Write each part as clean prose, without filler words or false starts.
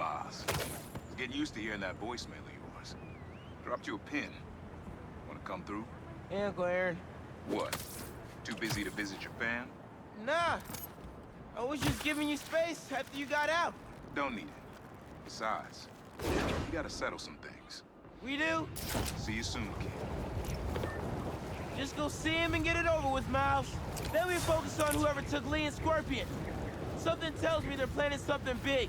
Miles. I was getting used to hearing that voicemail of yours. Dropped you a pin. Wanna come through? Yeah, Uncle Aaron. What? Too busy to visit your fam? Nah. I was just giving you space after you got out. Don't need it. Besides, you gotta settle some things. We do? See you soon, kid. Just go see him and get it over with, Miles. Then we focus on whoever took Lee and Scorpion. Something tells me they're planning something big.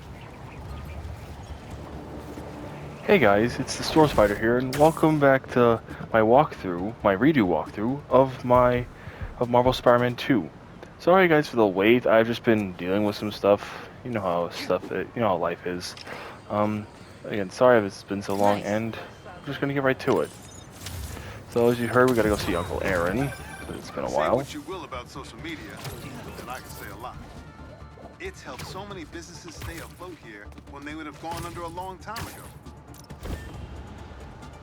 Hey guys, it's the Storm Spider here, and welcome back to my walkthrough, my redo walkthrough of Marvel Spider-Man 2. Sorry guys for the wait. I've just been dealing with some stuff. You know how life is. Again, sorry if it's been so long, and I'm just gonna get right to it. So as you heard, we gotta go see Uncle Aaron. It's been a while. Say what you will about social media, and I can say a lot. It's helped so many businesses stay afloat here when they would have gone under a long time ago.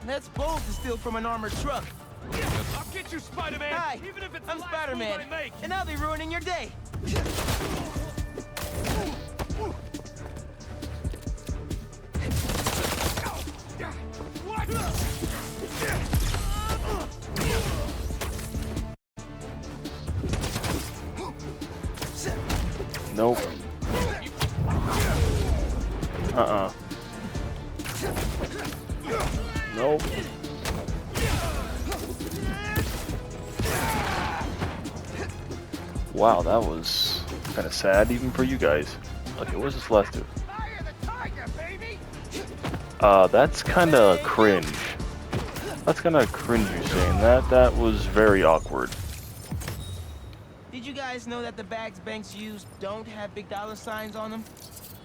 That's bold to steal from an armored truck. I'll get you, Spider-Man! Hi, Even if it's I'm the last Spider-Man, move I make. and I'll be ruining your day. Nope. Nope. Wow, that was kind of sad even for you guys. Okay, where's this last dude? That's kind of cringe. That's kind of cringe you saying that. That was very awkward. Did you guys know that the bags banks use don't have big dollar signs on them?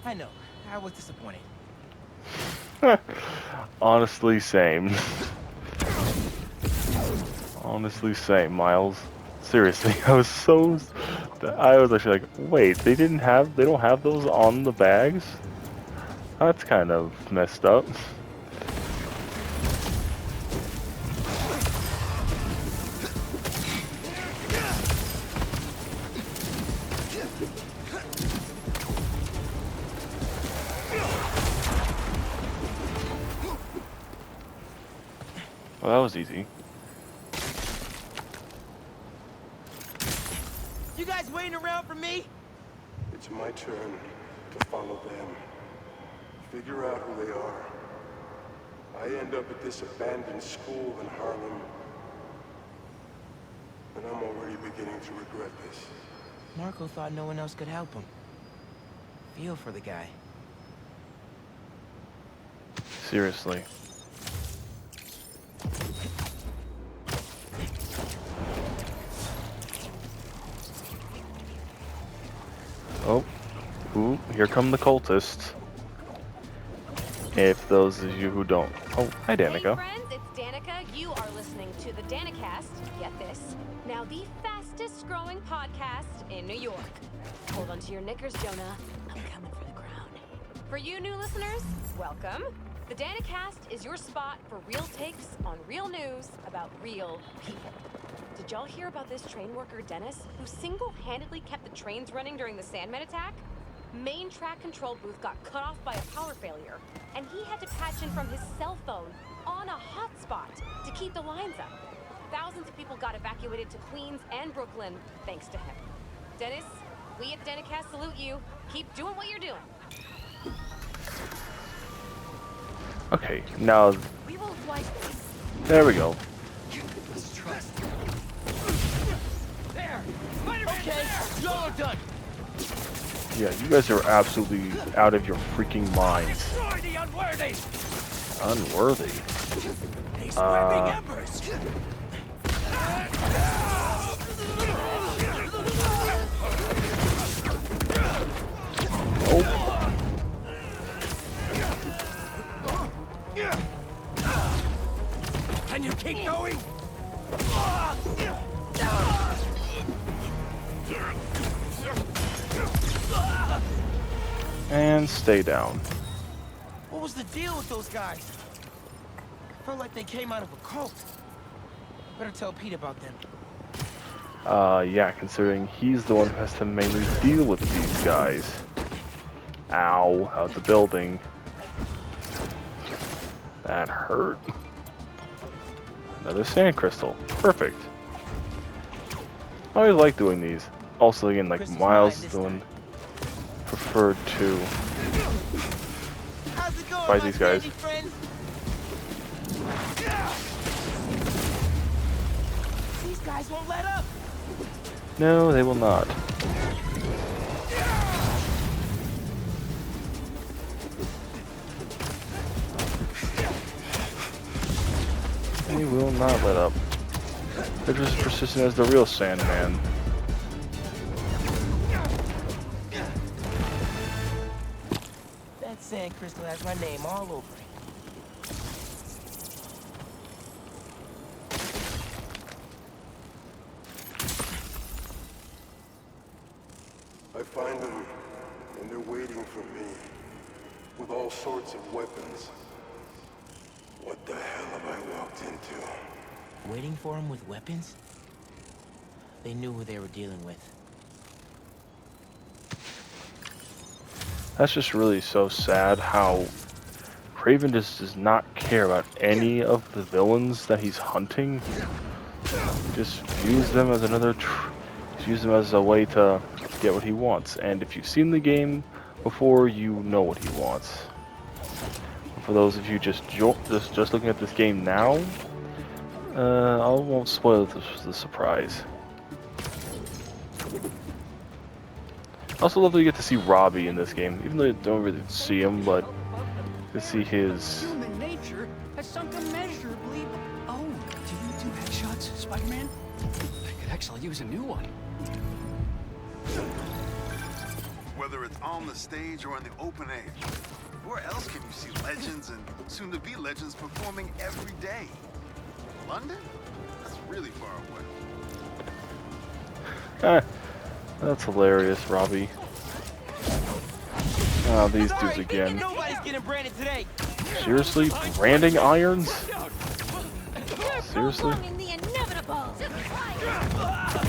I know. I was disappointed. Honestly, same. Honestly, same, Miles. Seriously, I was actually like, wait, they don't have those on the bags? That's kind of messed up. Well, that was easy. You guys waiting around for me? It's my turn to follow them. Figure out who they are. I end up at this abandoned school in Harlem, and I'm already beginning to regret this. Marco thought no one else could help him. Feel for the guy. Seriously. Oh, ooh, here come the cultists. If those of you who don't. Oh, hi Danica. Hey friends, it's Danica. You are listening to the Danicast. Get this. Now the fastest growing podcast in New York. Hold on to your knickers, Jonah. I'm coming for the crown. For you new listeners, welcome. The Danicast is your spot for real takes on real news about real people. Did y'all hear about this train worker, Dennis, who single-handedly kept the trains running during the Sandman attack? Main track control booth got cut off by a power failure, and he had to patch in from his cell phone on a hotspot to keep the lines up. Thousands of people got evacuated to Queens and Brooklyn thanks to him. Dennis, we at Danicast salute you. Keep doing what you're doing. Okay, now We will wipe this. there we go. There! Okay, y'all are done. Yeah, you guys are absolutely out of your freaking minds. Destroy the unworthy! Unworthy. These flapping embers! Oh, Can you keep going? and stay down. What was the deal with those guys? Felt like they came out of a cult. Better tell Pete about them. Yeah, considering he's the one who has to mainly deal with these guys. Ow, out the building. That hurt. Another sand crystal. Perfect. I always like doing these. Also, again, like Crystal's Miles mine is this doing time. preferred to How's it going, fight my these guys. sandy friends? These guys won't let up. No, they will not. They will not let up. They're just persistent as the real Sandman. That sand crystal has my name all over it. I find them, and they're waiting for me, with all sorts of weapons. What the hell have I walked into? Waiting for him with weapons? They knew who they were dealing with. That's just really so sad how Craven just does not care about any of the villains that he's hunting. Just views them as use them as a way to get what he wants. And if you've seen the game before, you know what he wants. For those of you just looking at this game now, I won't spoil the surprise. I also love that you get to see Robbie in this game, even though you don't really see him, but to see his... Human nature has sunk immeasurably. Oh, do you do headshots, Spider-Man? I could actually use a new one. Whether it's on the stage or in the open air, where else can you see legends and soon-to-be legends performing every day? London? That's really far away. That's hilarious, Robbie. Oh, these dudes again. Nobody's getting branded today. Seriously? Branding irons? Seriously? Prolonging the inevitable.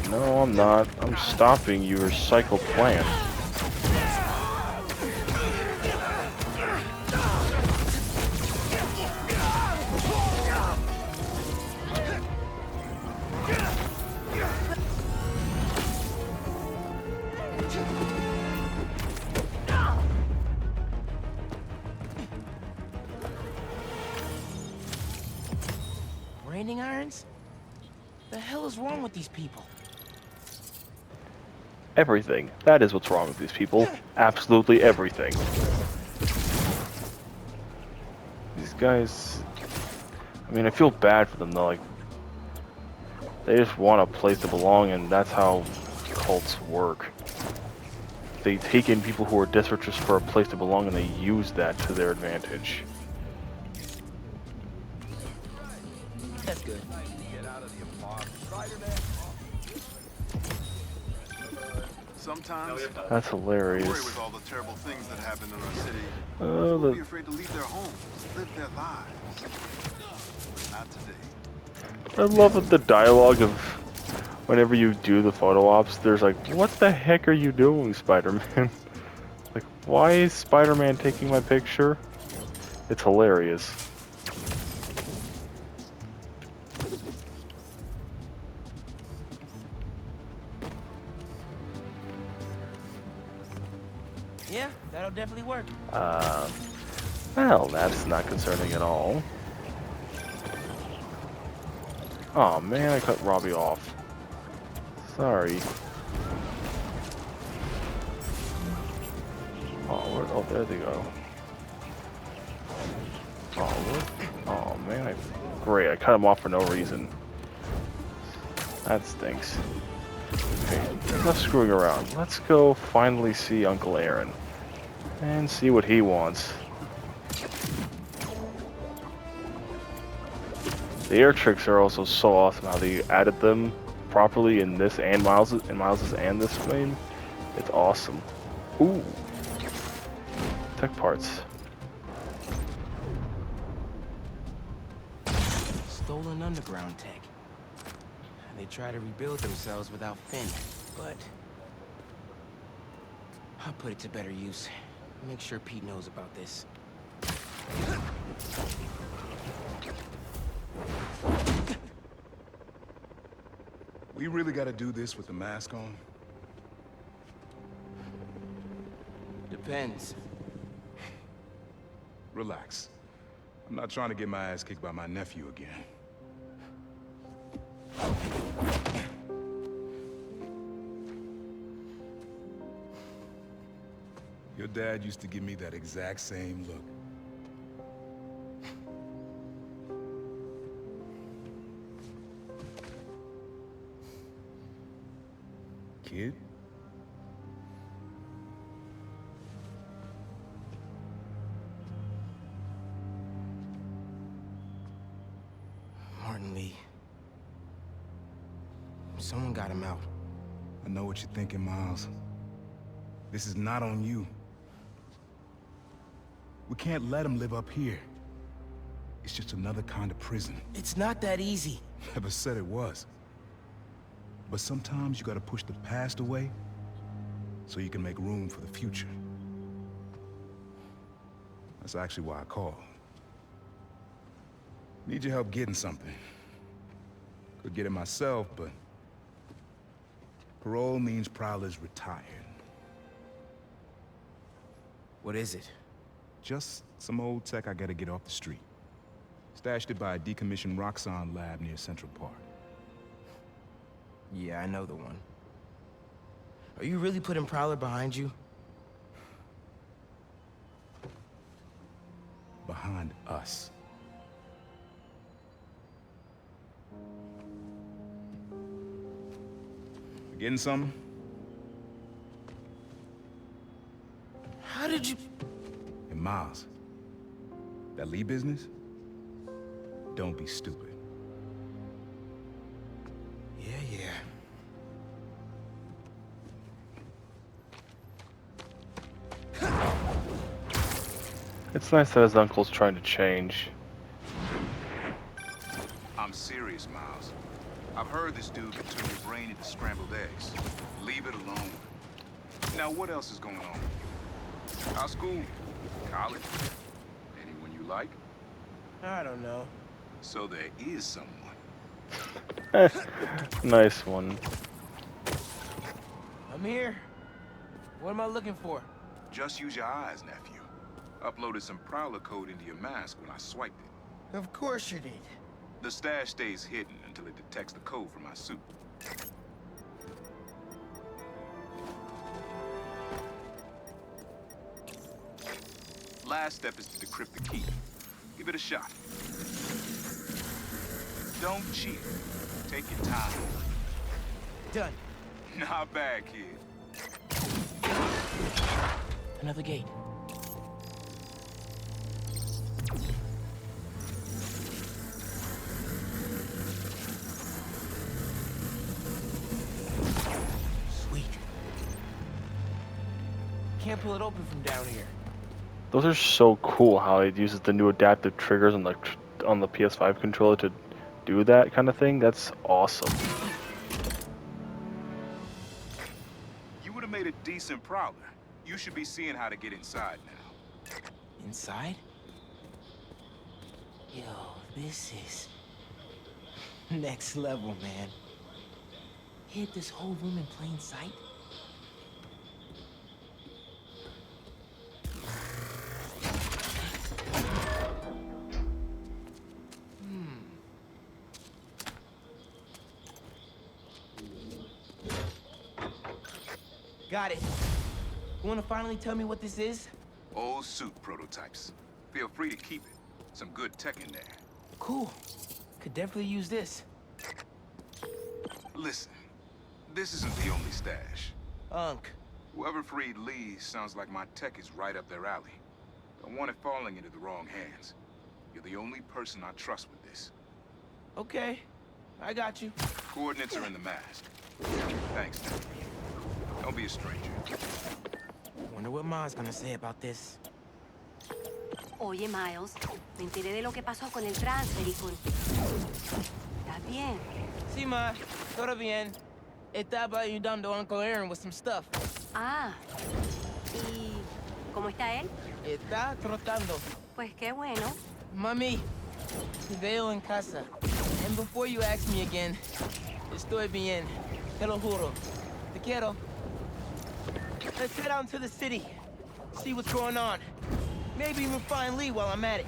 No, I'm not. I'm stopping your cycle plan. Branding irons? The hell is wrong with these people? Everything. That is what's wrong with these people. Absolutely everything. These guys... I mean, I feel bad for them, though. Like, they just want a place to belong, and that's how cults work. They take in people who are desperate just for a place to belong, and they use that to their advantage. That's good. Sometimes, That's worry hilarious. with all the terrible things that happen in our city. People will be The, afraid to leave their homes, live their lives. But not today. I love that the dialogue of whenever you do the photo ops, there's like, what the heck are you doing, Spider-Man? Like, why is Spider-Man taking my picture? It's hilarious. Yeah, that'll definitely work. Well, that's not concerning at all. Oh man, I cut Robbie off. Sorry. Oh, there they go. Oh man, great, I cut him off for no reason. That stinks. Okay, enough screwing around. Let's go finally see Uncle Aaron. And see what he wants. The air tricks are also so awesome how they added them properly in this and Miles's and this game. It's awesome. Ooh. Tech parts. Stolen underground tech. They try to rebuild themselves without Finn, but I'll put it to better use. Make sure Pete knows about this. We really gotta do this with the mask on? Depends. Relax. I'm not trying to get my ass kicked by my nephew again. Your dad used to give me that exact same look. Kid? Martin Lee. Someone got him out. I know what you're thinking, Miles. This is not on you. We can't let him live up here. It's just another kind of prison. It's not that easy. Never said it was. But sometimes you gotta push the past away so you can make room for the future. That's actually why I called. Need your help getting something. Could get it myself, but parole means Prowler's retired. What is it? Just some old tech I gotta get off the street. Stashed it by a decommissioned Roxxon lab near Central Park. Yeah, I know the one. Are you really putting Prowler behind you? Behind us. You getting something? How did you... And Miles, that Lee business? Don't be stupid. Yeah. It's nice that his uncle's trying to change. I'm serious, Miles. I've heard this dude can turn your brain into scrambled eggs. Leave it alone. Now, what else is going on? How's school? College? Anyone you like? I don't know. So there is someone. Nice one. I'm here. What am I looking for? Just use your eyes, nephew. Uploaded some Prowler code into your mask when I swiped it. Of course you did. The stash stays hidden until it detects the code from my suit. Last step is to decrypt the key. Give it a shot. Don't cheat. Take your time. Done. Not bad, kid. Another gate. Sweet. Can't pull it open from down here. Those are so cool how it uses the new adaptive triggers on the PS5 controller to do that kind of thing. That's awesome. You would have made a decent Prowler. You should be seeing how to get inside now. Inside? Yo, this is next level, man. Hid this whole room in plain sight? Got it. You wanna finally tell me what this is? Old suit prototypes. Feel free to keep it. Some good tech in there. Cool. Could definitely use this. Listen, this isn't the only stash. Unc. Whoever freed Lee sounds like my tech is right up their alley. Don't want it falling into the wrong hands. You're the only person I trust with this. Okay. I got you. Coordinates are in the mask. Thanks, nephew. Don't be a stranger. Wonder what Ma's gonna say about this. Oye, Miles, me enteré de lo que pasó con el transfer y con... ¿Estás bien? Sí, Ma. Todo bien. Estaba ayudando a Uncle Aaron with some stuff. Ah. ¿Y cómo está él? Está trotando. Pues qué bueno. Mami, te veo en casa. And before you ask me again, Estoy bien. Te lo juro. Te quiero. Let's head out into the city. See what's going on. Maybe even find Lee while I'm at it.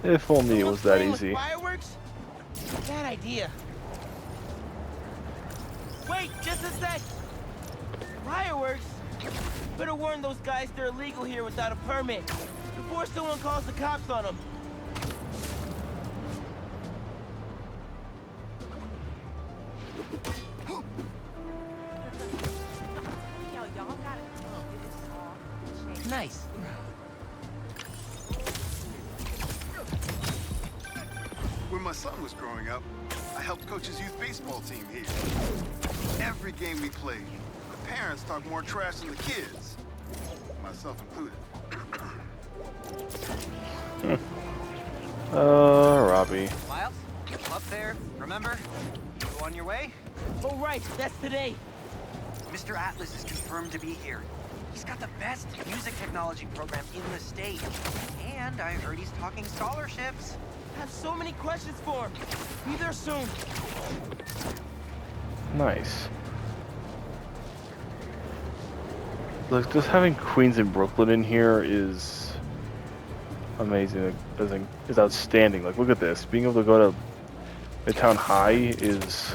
If only it Someone was that playing with easy. Fireworks? Bad idea. Wait, just a sec. Fireworks? Better warn those guys they're illegal here without a permit before someone calls the cops on them. Nice. When my son was growing up, I helped coach his youth baseball team here. Every game we played, the parents talked more trash than the kids, myself included. Robbie. Miles, up there, remember? Go on your way? Oh, right, that's today. Mr. Atlas is confirmed to be here. He's got the best music technology program in the state. And I heard he's talking scholarships. I have so many questions for him. Be there soon. Nice. Look, just having Queens and Brooklyn in here is amazing. Is outstanding. Like, look at this. Being able to go to Midtown High is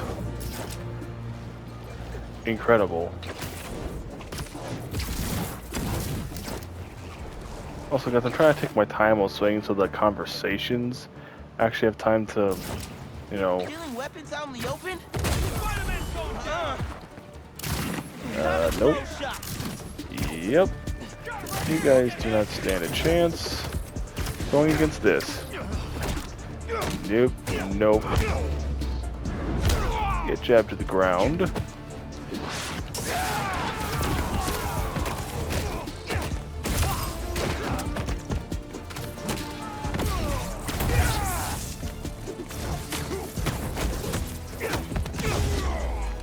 incredible. Also, guys, I'm trying to take my time while swinging so the conversations actually have time to, you know. Dealing weapons out in the open? Nope. Yep. You guys do not stand a chance going against this. Nope. Nope. Get jabbed to the ground.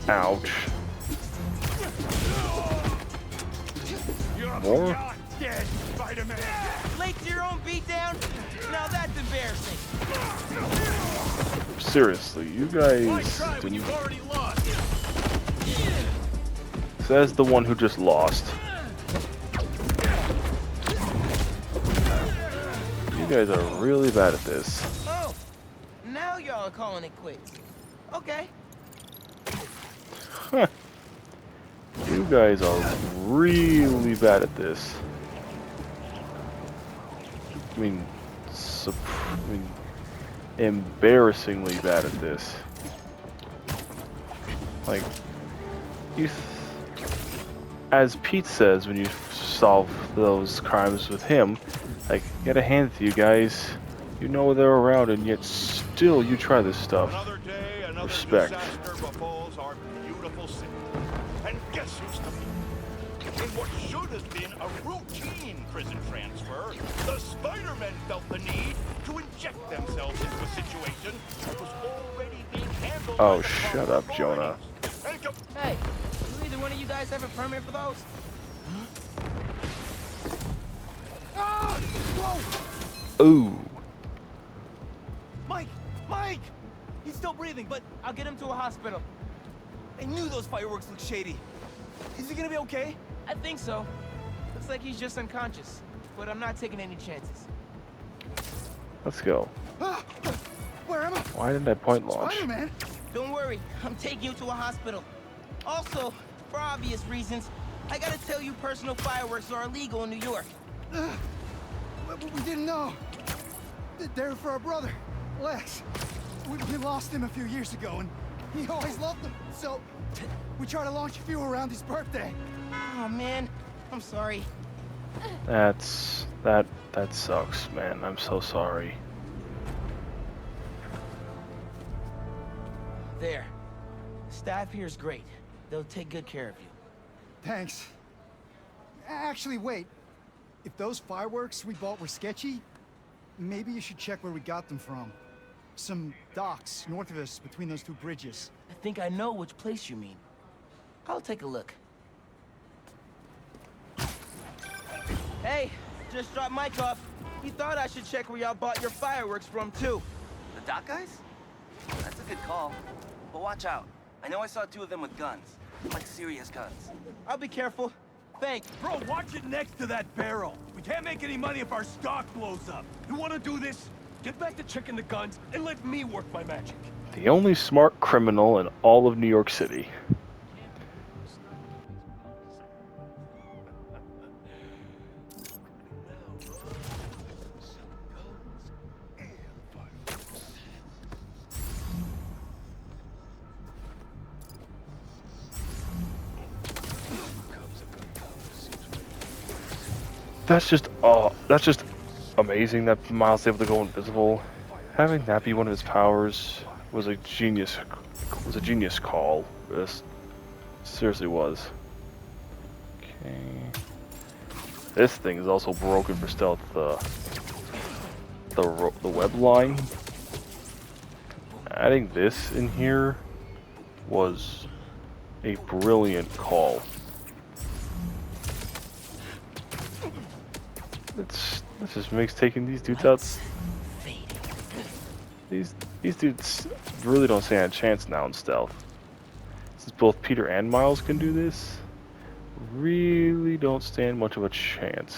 Ouch. More? Late to your own beatdown? Now that's embarrassing. Seriously, you guys didn't... Says the one who just lost. You guys are really bad at this. Oh, now y'all are calling it quits. Okay. Huh. You guys are really bad at this. I mean, embarrassingly bad at this. Like, as Pete says when you solve those crimes with him, like, gotta hand it to you guys. You know they're around, and yet still you try this stuff. Another day, another Respect. disaster befalls our beautiful city. And guess who's to blame? In what should have been a routine prison transfer, the Spider-Men felt the need to inject themselves into a situation that was already being handled Oh, by the shut proper up, Jonah. authorities. And Hey, do either one of you guys have a permit for those? Ah! Whoa! Ooh. Mike! Mike! He's still breathing, but I'll get him to a hospital. I knew those fireworks looked shady. Is he gonna be okay? I think so. Looks like he's just unconscious, but I'm not taking any chances. Let's go. Ah! Where am I? Why didn't I point launch? Spider-Man? Don't worry, I'm taking you to a hospital. Also, for obvious reasons, I gotta tell you personal fireworks are illegal in New York. We didn't know. They're for our brother, Lex. We lost him a few years ago, and he always loved them. So, we try to launch a few around his birthday. Oh man, I'm sorry. That sucks, man. I'm so sorry. There. Staff here is great. They'll take good care of you. Thanks. Actually, wait. If those fireworks we bought were sketchy, maybe you should check where we got them from. Some docks north of us between those two bridges. I think I know which place you mean. I'll take a look. Hey, just dropped Mike off. He thought I should check where y'all bought your fireworks from, too. The dock guys? Good call. But watch out. I know I saw 2 of them with guns. Like serious guns. I'll be careful. Thanks. Bro, watch it next to that barrel. We can't make any money if our stock blows up. You want to do this? Get back to checking the guns and let me work my magic. The only smart criminal in all of New York City. That's just amazing that Miles is able to go invisible. Having that be one of his powers was a genius call. This seriously was. Okay. This thing is also broken for stealth. The web line. Adding this in here was a brilliant call. This just makes taking these dudes out. These dudes really don't stand a chance now in stealth. Since both Peter and Miles can do this, really don't stand much of a chance.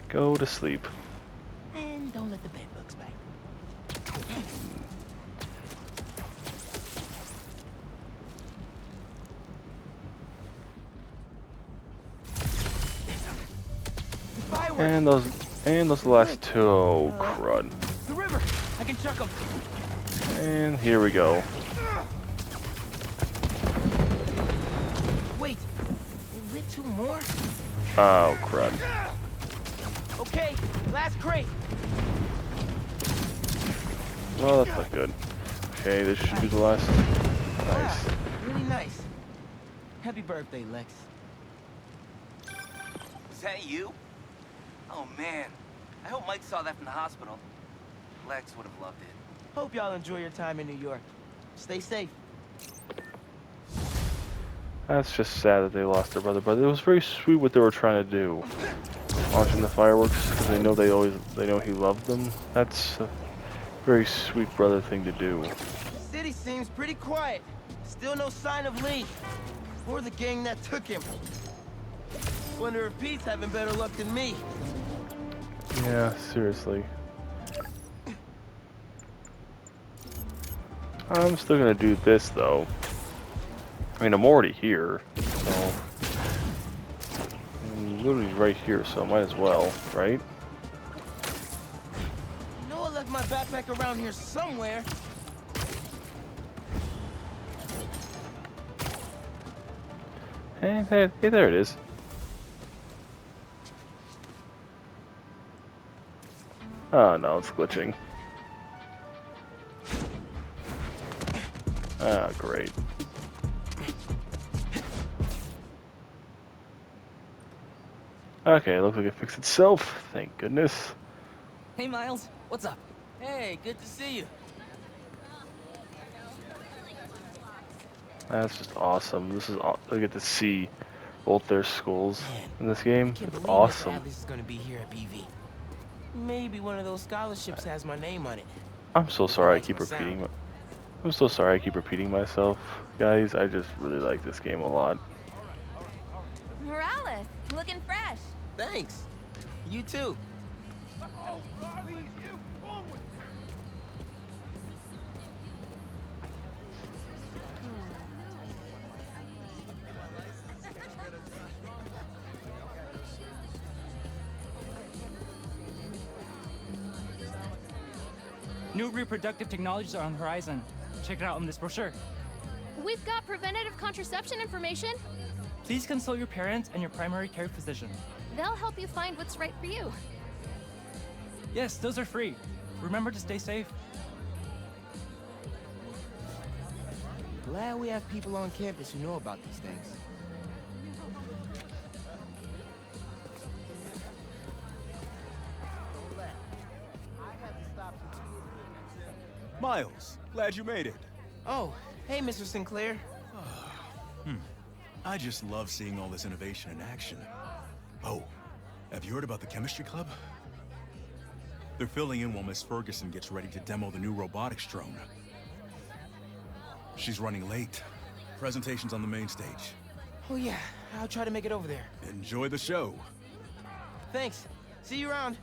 Go to sleep. And don't let the bed bugs bite. And those last 2. Oh, crud. The river. I can chuck them. And here we go. Wait. Is it 2 more? Oh, crud. Okay. Last crate. Well, that's not good. Okay, this should be the last. Nice. Wow, really nice. Happy birthday, Lex. Was that you? Oh man. I hope Mike saw that from the hospital. Lex would have loved it. Hope y'all enjoy your time in New York. Stay safe. That's just sad that they lost their brother, but it was very sweet what they were trying to do. Launching the fireworks because they know he loved them. That's a very sweet brother thing to do. The city seems pretty quiet. Still no sign of Lee. Or the gang that took him. Wonder if Pete's having better luck than me. Yeah, seriously. I'm still gonna do this though. I mean, I'm already here, so I'm literally right here, so I might as well, right? You know I left my backpack around here somewhere. Hey, there it is. Oh no, it's glitching. Ah, great. Okay, looks like it fixed itself. Thank goodness. Hey, Miles. What's up? Hey, good to see you. That's just awesome. I get to see both their schools in this game. Can't It's believe awesome. Mr. Atlas is gonna be here at BV. Maybe one of those scholarships has my name on it. I'm so sorry I Likes keep my sound. repeating. I'm so sorry I keep repeating myself, guys. I just really like this game a lot. Morales, looking fresh. Thanks. You too. New reproductive technologies are on the horizon. Check it out on this brochure. We've got preventative contraception information. Please consult your parents and your primary care physician. They'll help you find what's right for you. Yes, those are free. Remember to stay safe. Glad we have people on campus who know about these things. Miles, glad you made it. Oh, hey, Mr. Sinclair. I just love seeing all this innovation in action. Oh, have you heard about the chemistry club? They're filling in while Miss Ferguson gets ready to demo the new robotics drone. She's running late. Presentation's on the main stage. Oh yeah, I'll try to make it over there. Enjoy the show. Thanks. See you around.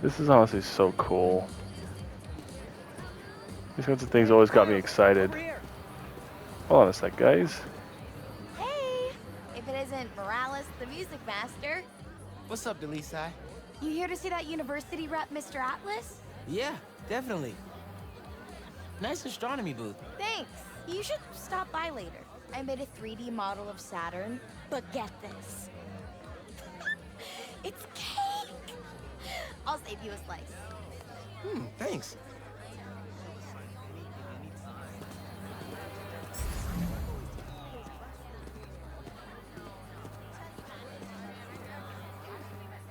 This is honestly so cool. These kinds of things always got me excited. Hold on a sec, guys. Hey! If it isn't Morales, the music master. What's up, Delisai? You here to see that university rep, Mr. Atlas? Yeah, definitely. Nice astronomy booth. Thanks. You should stop by later. I made a 3D model of Saturn, but get this. It's cake! I'll save you a slice. Thanks.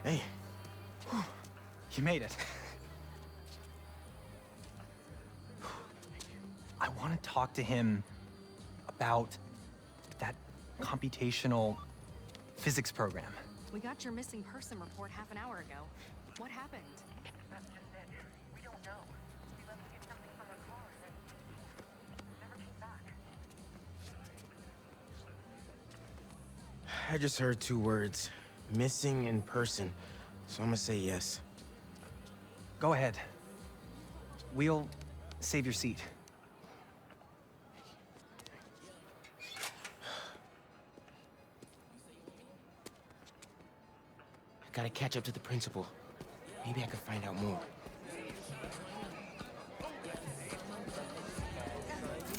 Hey. You made it. I want to talk to him about that computational physics program. We got your missing person report half an hour ago. What happened? That's just it. We don't know. We left to get something from our car and never came back. I just heard 2 words. Missing in person. So I'm gonna say yes. Go ahead. We'll save your seat. I gotta catch up to the principal. Maybe I could find out more. Do you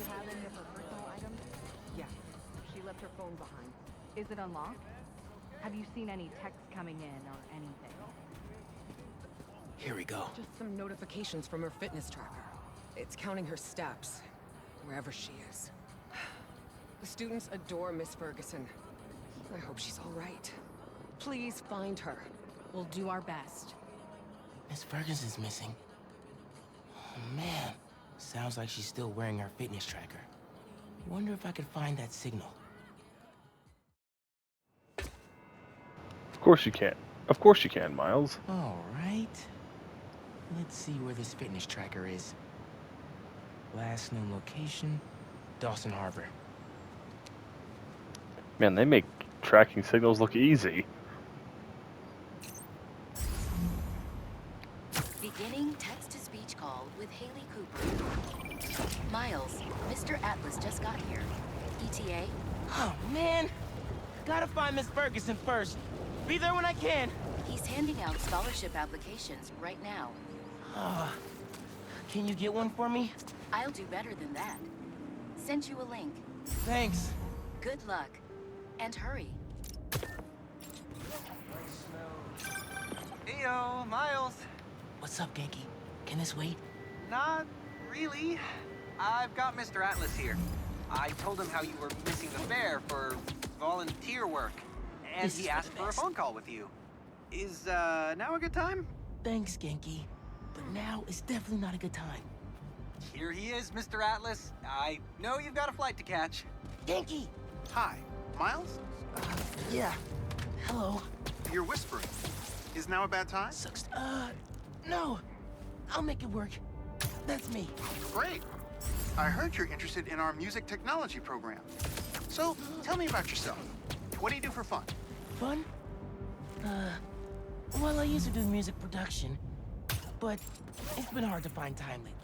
have any of her personal items? Yeah. She left her phone behind. Is it unlocked? Have you seen any texts coming in or anything? Here we go. Just some notifications from her fitness tracker. It's counting her steps, wherever she is. The students adore Miss Ferguson. I hope she's all right. Please find her. We'll do our best. Miss Ferguson's missing. Oh man. Sounds like she's still wearing her fitness tracker. Wonder if I could find that signal. Of course you can. Of course you can, Miles. All right. Let's see where this fitness tracker is. Last known location, Dawson Harbor. Man, they make tracking signals look easy. Beginning text-to-speech call with Haley Cooper. Miles, Mr. Atlas just got here. ETA? Oh, man. Gotta find Miss Ferguson first. Be there when I can. He's handing out scholarship applications right now. Can you get one for me? I'll do better than that. Sent you a link. Thanks. Good luck. And hurry. Heyo, Miles. What's up, Genki? Can this wait? Not really. I've got Mr. Atlas here. I told him how you were missing the fair for volunteer work, and This he is asked the for a best. phone call with you. Is now a good time? Thanks, Genki. But now is definitely not a good time. Here he is, Mr. Atlas. I know you've got a flight to catch. Genki! Hi, Miles? Yeah. Hello. You're whispering. Is now a bad time? Sucks. No. I'll make it work. That's me. Great. I heard you're interested in our music technology program. So, tell me about yourself. What do you do for fun? Fun? Well, I used to do music production, but it's been hard to find time lately.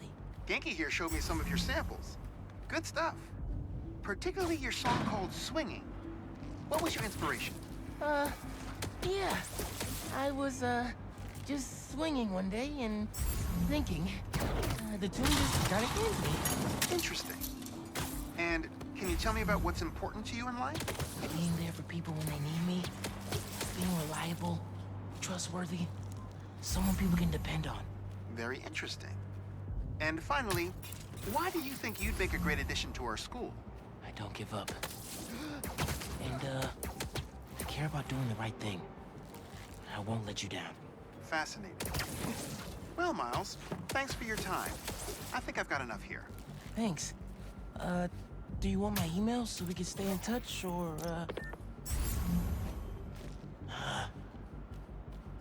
Genki here showed me some of your samples. Good stuff. Particularly your song called Swinging. What was your inspiration? Yeah. I was, just swinging one day and thinking. The tune just kinda came to me. Interesting. And can you tell me about what's important to you in life? Being there for people when they need me. Being reliable, trustworthy. Someone people can depend on. Very interesting. And finally, why do you think you'd make a great addition to our school? I don't give up. And, I care about doing the right thing. I won't let you down. Fascinating. Well, Miles, thanks for your time. I think I've got enough here. Thanks. Do you want my email so we can stay in touch, or,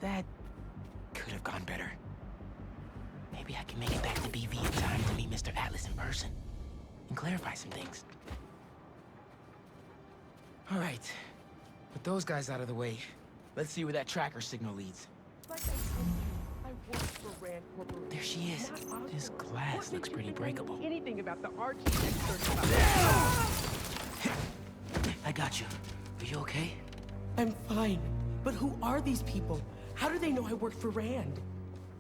That could have gone better. Maybe I can make it back to BV in time to meet Mr. Atlas in person and clarify some things. All right, with those guys out of the way, let's see where that tracker signal leads. There she is. This glass looks pretty breakable. Anything about the Archie I got you. Are you okay? I'm fine. But who are these people? How do they know I worked for Rand?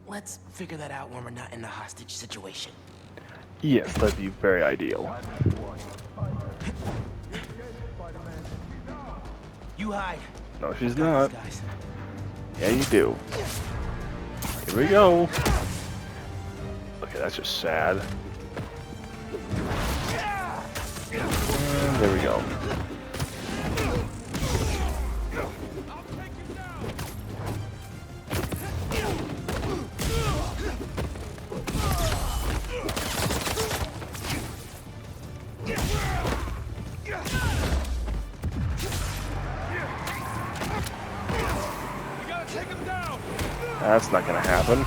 Let's figure that out when we're not in the hostage situation. Yes, that'd be very ideal. You hide. No, she's not. Yeah, you do. Here we go. Okay, that's just sad. And there we go. That's not gonna happen.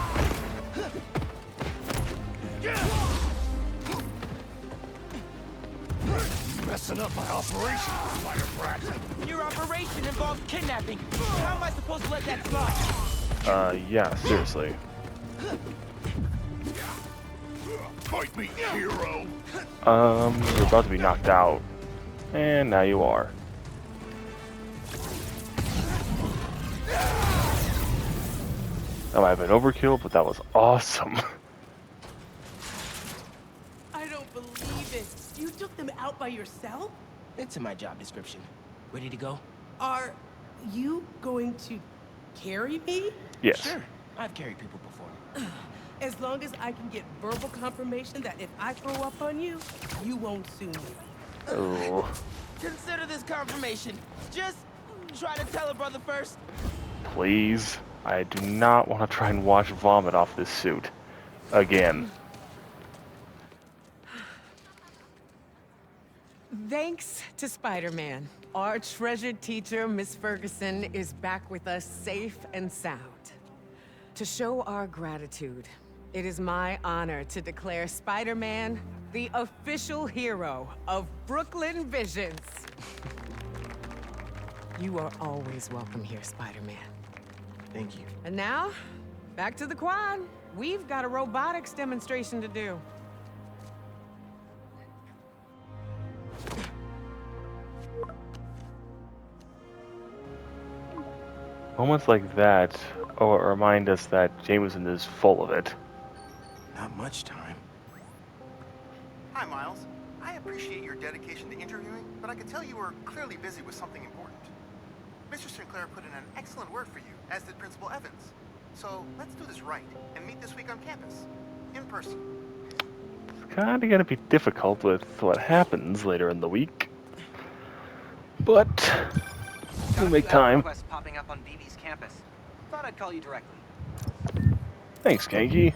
Messing up my operation, Spider Brat. Your operation involves kidnapping. How am I supposed to let that slide? Yeah, seriously. Fight me, hero. You're about to be knocked out. And now you are. That might have been overkill, but that was awesome. I don't believe it. You took them out by yourself? It's in my job description. Ready to go? Are you going to carry me? Yes. Sure. I've carried people before. As long as I can get verbal confirmation that if I throw up on you, you won't sue me. Oh. Consider this confirmation. Just try to tell a brother first. Please. I do not want to try and wash vomit off this suit. Again. Thanks to Spider-Man, our treasured teacher, Miss Ferguson, is back with us safe and sound. To show our gratitude, it is my honor to declare Spider-Man the official hero of Brooklyn Visions. You are always welcome here, Spider-Man. Thank you. And now, back to the quad. We've got a robotics demonstration to do. Moments like that remind us that Jameson is full of it. Not much time. Hi, Miles. I appreciate your dedication to interviewing, but I can tell you are clearly busy with something important. Mr. Sinclair put in an excellent word for you, as did Principal Evans. So let's do this right and meet this week on campus, in person. It's kind of gonna be difficult with what happens later in the week, but we'll make time. Requests popping up on BB's campus. Thought I'd call you directly. Thanks, Kanky.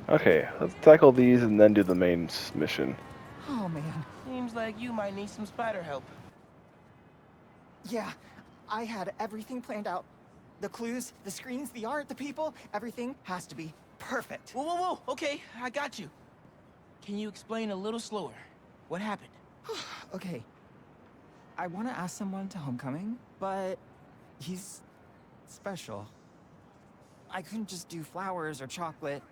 Okay, let's tackle these and then do the main mission. Oh, man. Seems like you might need some spider help. Yeah, I had everything planned out. The clues, the screens, the art, the people, everything has to be perfect. Whoa, whoa, whoa. Okay, I got you. Can you explain a little slower? What happened? Okay. I want to ask someone to homecoming, but he's special. I couldn't just do flowers or chocolate.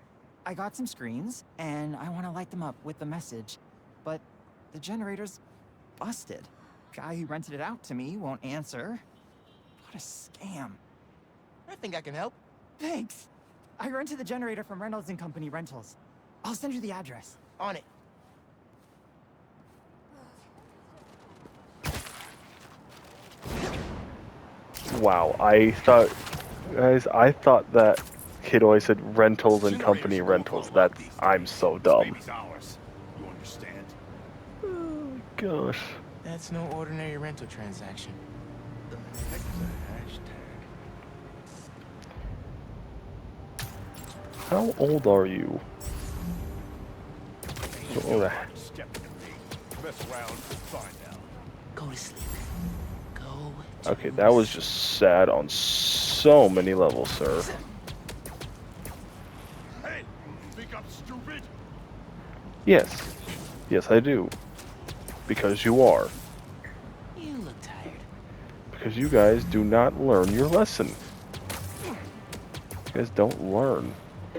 I got some screens, and I want to light them up with the message, but the generator's busted. Guy who rented it out to me won't answer. What a scam. I think I can help. Thanks. I rented the generator from Reynolds & Company Rentals. I'll send you the address. On it. Wow, I thought that kid always said Rentals and Company Rentals. I'm so dumb. You understand? Oh gosh. That's no ordinary rental transaction. The heck is a hashtag? How old are you? So old. Step to me. Mess around, find out. Go to sleep. Go Okay, that was just sad on so many levels, sir. Hey, think I'm stupid? Yes. Yes, I do. Because you are. You look tired. Because you guys do not learn your lesson. You guys don't learn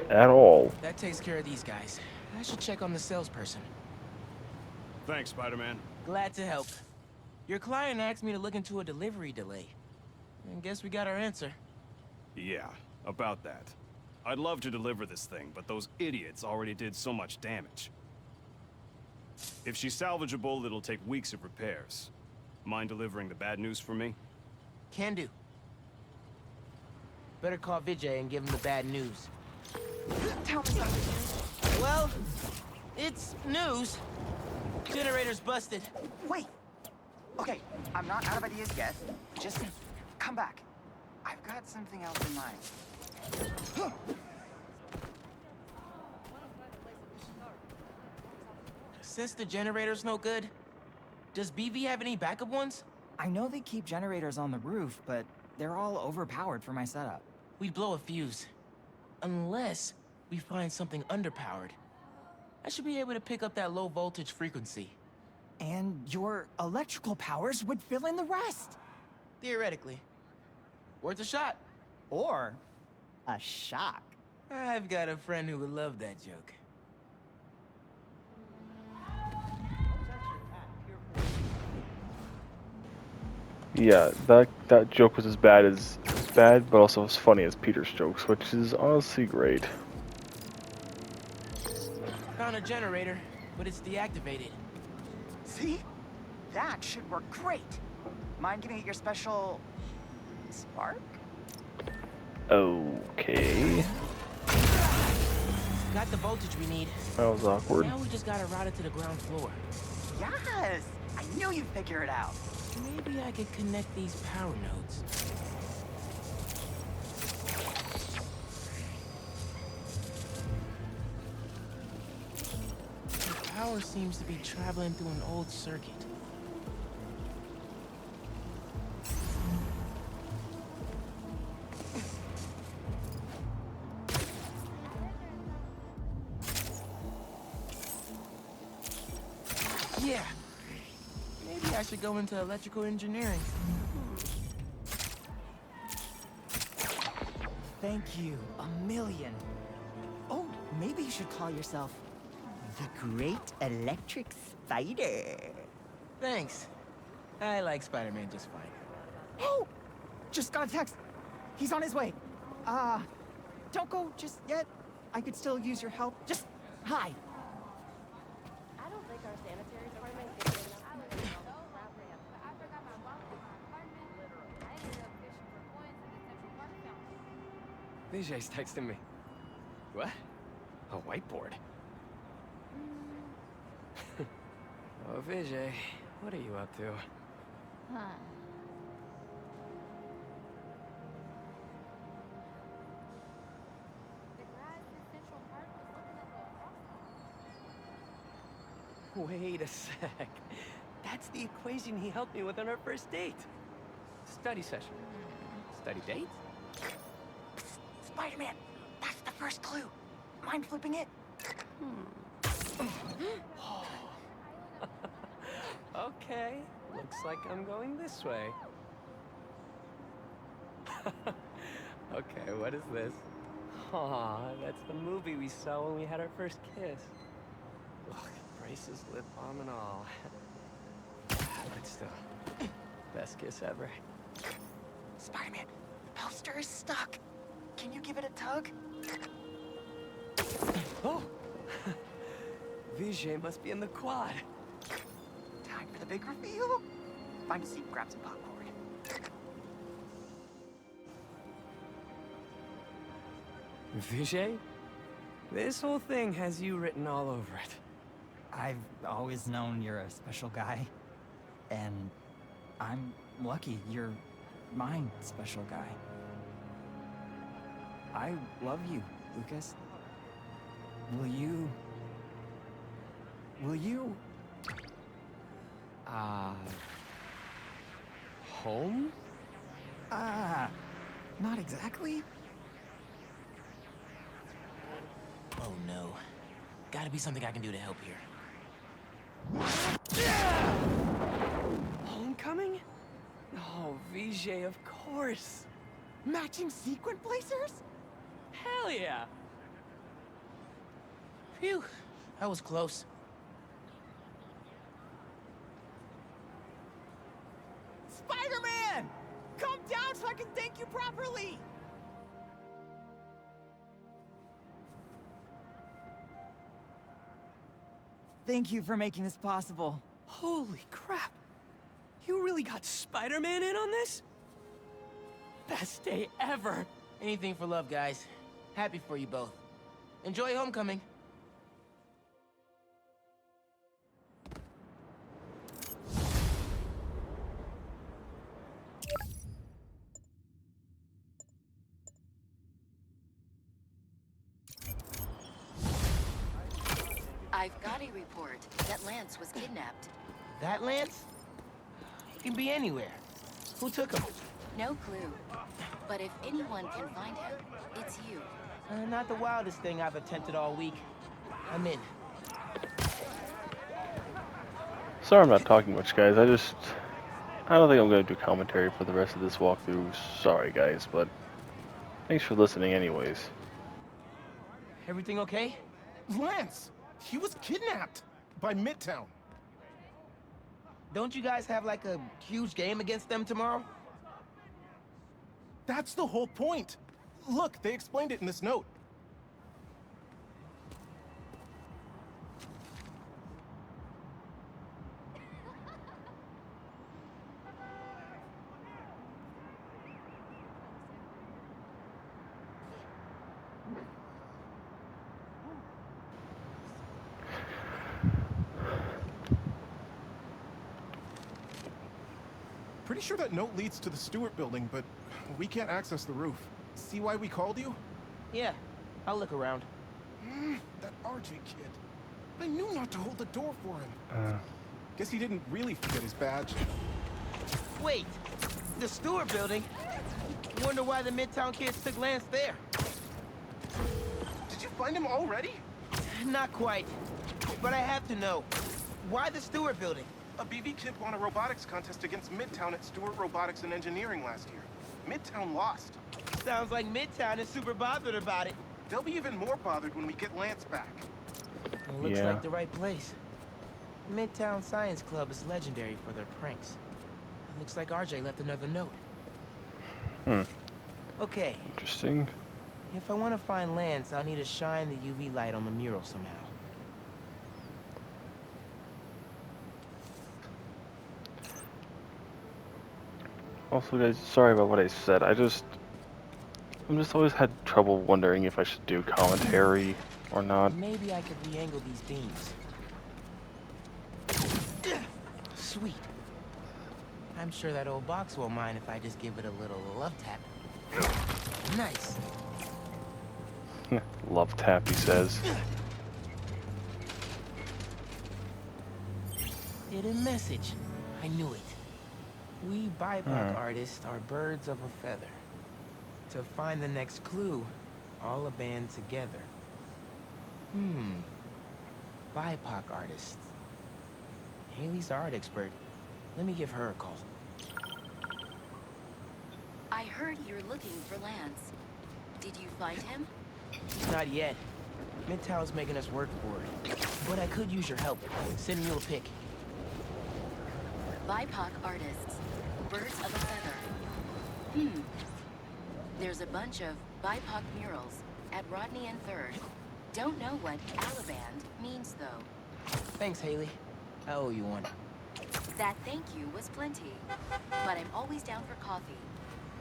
at all. That takes care of these guys. I should check on the salesperson. Thanks, Spider-Man. Glad to help. Your client asked me to look into a delivery delay. And guess we got our answer. Yeah, about that. I'd love to deliver this thing, but those idiots already did so much damage. If she's salvageable, it'll take weeks of repairs. Mind delivering the bad news for me? Can do. Better call Vijay and give him the bad news. Tell me something. Well, it's news. Generator's busted. Wait. Okay, I'm not out of ideas yet. Just come back. I've got something else in mind. Since the generator's no good, does BV have any backup ones? I know they keep generators on the roof, but they're all overpowered for my setup. We'd blow a fuse. Unless we find something underpowered. I should be able to pick up that low voltage frequency. And your electrical powers would fill in the rest. Theoretically. Worth a shot. Or a shock. I've got a friend who would love that joke. Yeah, that joke was as bad, but also as funny as Peter's jokes, which is honestly great. Found a generator, but it's deactivated. See? That should work great. Mind giving it your special... spark? Okay. Got the voltage we need. That was awkward. Now we just gotta route it to the ground floor. Yes! I knew you'd figure it out. Maybe I could connect these power nodes. The power seems to be traveling through an old circuit. Yeah. Maybe I should go into electrical engineering. Thank you, a million. Oh, maybe you should call yourself the Great Electric Spider. Thanks. I like Spider-Man just fine. Oh! Just got a text. He's on his way. Don't go just yet. I could still use your help. Just hi. I don't think our sanitary department gets enough. Vijay's texting me. What? A whiteboard? Oh, Vijay, what are you up to? Huh. Wait a sec. That's the equation he helped me with on our first date. Study session. Study date? Spider-Man, that's the first clue. Mind flipping it? Okay, looks like I'm going this way. Okay, what is this? Aw, that's the movie we saw when we had our first kiss. Look, braces, lip balm, and all. But still, best kiss ever. Spider-Man, the poster is stuck. Can you give it a tug? Oh! Vijay must be in the quad. Time for the big reveal. Find a seat, grab some popcorn. Vijay? This whole thing has you written all over it. I've always known you're a special guy. And I'm lucky you're my special guy. I love you, Lucas. Will you... home? Not exactly. Oh no. Gotta be something I can do to help here. Homecoming? Oh, Vijay, of course. Matching sequin placers? Hell yeah. Phew, that was close. Spider-Man! Come down so I can thank you properly! Thank you for making this possible. Holy crap. You really got Spider-Man in on this? Best day ever. Anything for love, guys. Happy for you both. Enjoy homecoming. I've got a report that Lance was kidnapped. That Lance? He can be anywhere. Who took him? No clue. But if anyone can find him, it's you. Not the wildest thing I've attempted all week. I'm in. Sorry I'm not talking much, guys. I don't think I'm going to do commentary for the rest of this walkthrough. Sorry, guys, but thanks for listening anyways. Everything okay? Lance! He was kidnapped by Midtown. Don't you guys have like a huge game against them tomorrow? That's the whole point. Look, they explained it in this note. Pretty sure that note leads to the Stewart building, but we can't access the roof. See why we called you? Yeah, I'll look around. That RJ kid. I knew not to hold the door for him. Guess he didn't really forget his badge. Wait, the Stewart building? Wonder why the Midtown kids took Lance there. Did you find him already? Not quite, but I have to know. Why the Stewart building? A BB kid won a robotics contest against Midtown at Stewart Robotics and Engineering last year. Midtown lost. Sounds like Midtown is super bothered about it. They'll be even more bothered when we get Lance back. It looks like the right place. Midtown Science Club is legendary for their pranks. It looks like RJ left another note. Okay. Interesting. If I want to find Lance, I'll need to shine the UV light on the mural somehow. Also, guys, sorry about what I said. I'm just always had trouble wondering if I should do commentary or not. Maybe I could re-angle these beams. Sweet. I'm sure that old box won't mind if I just give it a little love tap. Nice. Love tap, he says. Hidden message. I knew it. We BIPOC artists are birds of a feather. To find the next clue, all a band together. BIPOC artists. Haley's the art expert. Let me give her a call. I heard you're looking for Lance. Did you find him? Not yet. Midtown's making us work for it. But I could use your help. Send you a pic. BIPOC artists. Birds of a feather. There's a bunch of BIPOC murals at Rodney and 3rd. Don't know what Alaband means, though. Thanks, Haley. I owe you one. That thank you was plenty. But I'm always down for coffee.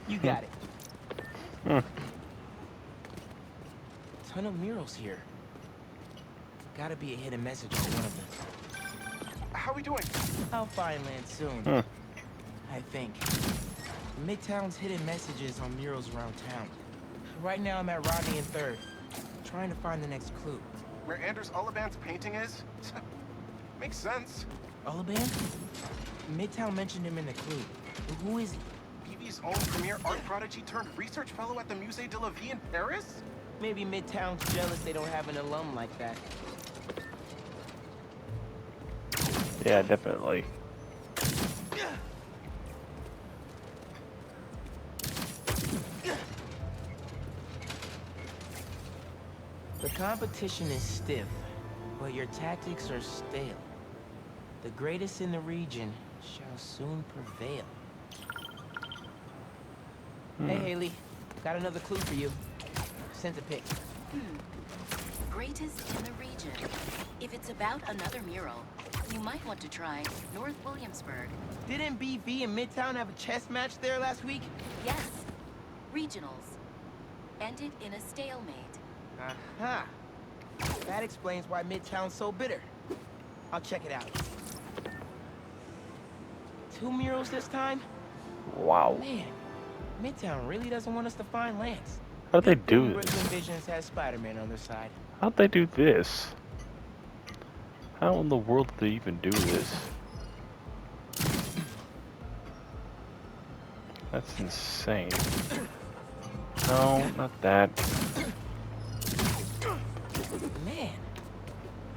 You got it. Ton of murals here. Gotta be a hidden message on one of them. How we doing? I'll find Lance soon. I think. Midtown's hidden messages on murals around town. Right now I'm at Rodney and 3rd, trying to find the next clue. Where Anders Ullaband's painting is? Makes sense. Ullaband? Midtown mentioned him in the clue. Who is he? BB's own premier art prodigy turned research fellow at the Musée de la Vie in Paris? Maybe Midtown's jealous they don't have an alum like that. Yeah, definitely. The competition is stiff, but your tactics are stale. The greatest in the region shall soon prevail. Hey, Haley. Got another clue for you. Sent a pic. Greatest in the region. If it's about another mural, you might want to try North Williamsburg. Didn't BV and Midtown have a chess match there last week? Yes. Regionals. Ended in a stalemate. Aha. That explains why Midtown's so bitter. I'll check it out. 2 murals this time? Wow. Man, Midtown really doesn't want us to find Lance. How'd they do Brooklyn this? Visions has Spider-Man on their side. How'd they do this? How in the world did they even do this? That's insane. No, not that. Man,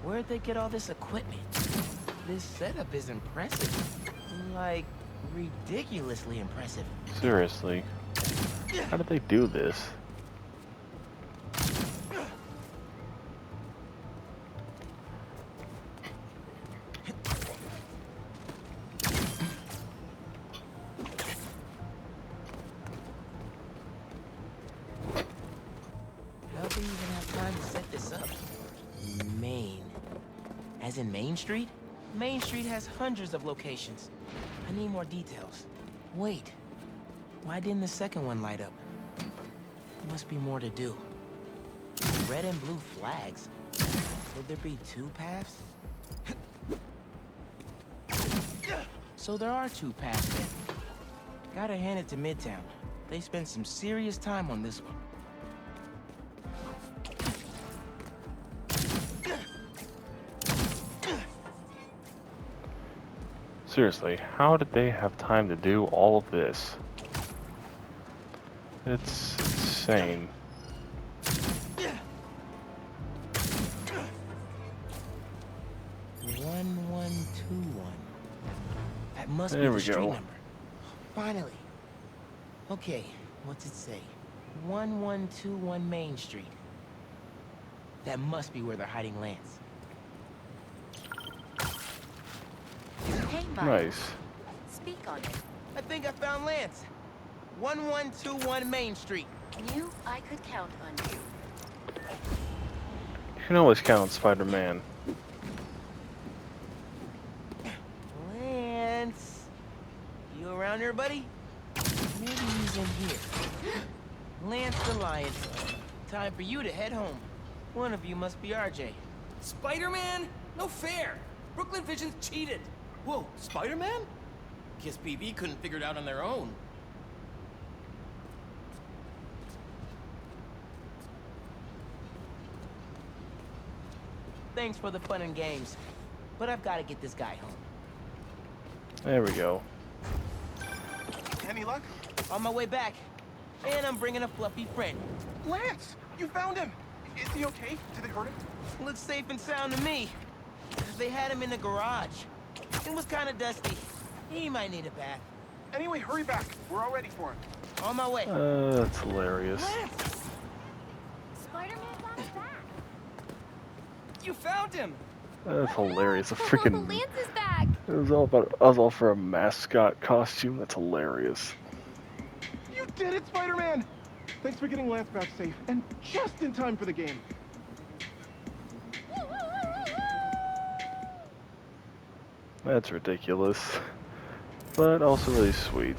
where'd they get all this equipment? This setup is impressive. Like, ridiculously impressive. Seriously. How did they do this? How'd they even have time to set this up? Main. As in Main Street? Main Street has hundreds of locations. I need more details. Wait. Why didn't the second one light up? Must be more to do. Red and blue flags. Could there be 2 paths? So there are 2 paths then. Gotta hand it to Midtown. They spent some serious time on this one. Seriously, how did they have time to do all of this? It's insane. That must There be we the street go. number. Finally. Okay, what's it say? 1121 Main Street. That must be where they're hiding Lance. Hey, Mike. Nice. Speak on it. I think I found Lance. 1121 Main Street. Knew I could count on you. You can always count on Spider-Man. Lance. You around here, buddy? Maybe he's in here. Lance the Lion. Time for you to head home. One of you must be RJ. Spider-Man? No fair! Brooklyn Visions cheated! Whoa, Spider-Man? Guess BB couldn't figure it out on their own. Thanks for the fun and games, but I've got to get this guy home. There we go. Any luck? On my way back. And I'm bringing a fluffy friend. Lance! You found him! Is he okay? Did they hurt him? Looks safe and sound to me. They had him in the garage. It was kind of dusty. He might need a bath. Anyway, hurry back. We're all ready for him. On my way. That's hilarious. Spider-Man got his back. You found him! That's hilarious. A Oh, freaking. Lance is back. It was all about. I was all for a mascot costume. That's hilarious. You did it, Spider-Man! Thanks for getting Lance back safe, and just in time for the game. That's ridiculous, but also really sweet.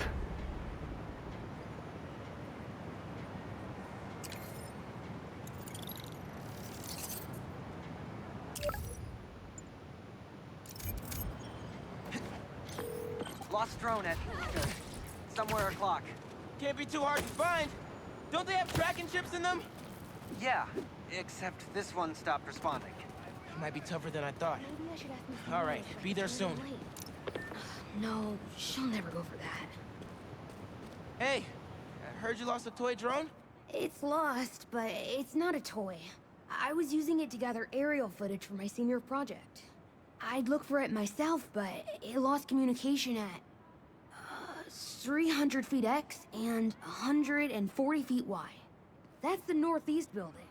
Lost drone at somewhere o'clock. Can't be too hard to find. Don't they have tracking chips in them? Yeah, except this one stopped responding. Might be tougher than I thought. Maybe I should ask Miss All right, be there soon. No, she'll never go for that. Hey, I heard you lost a toy drone? It's lost, but it's not a toy. I was using it to gather aerial footage for my senior project. I'd look for it myself, but it lost communication at 300 feet X and 140 feet Y. That's the northeast building.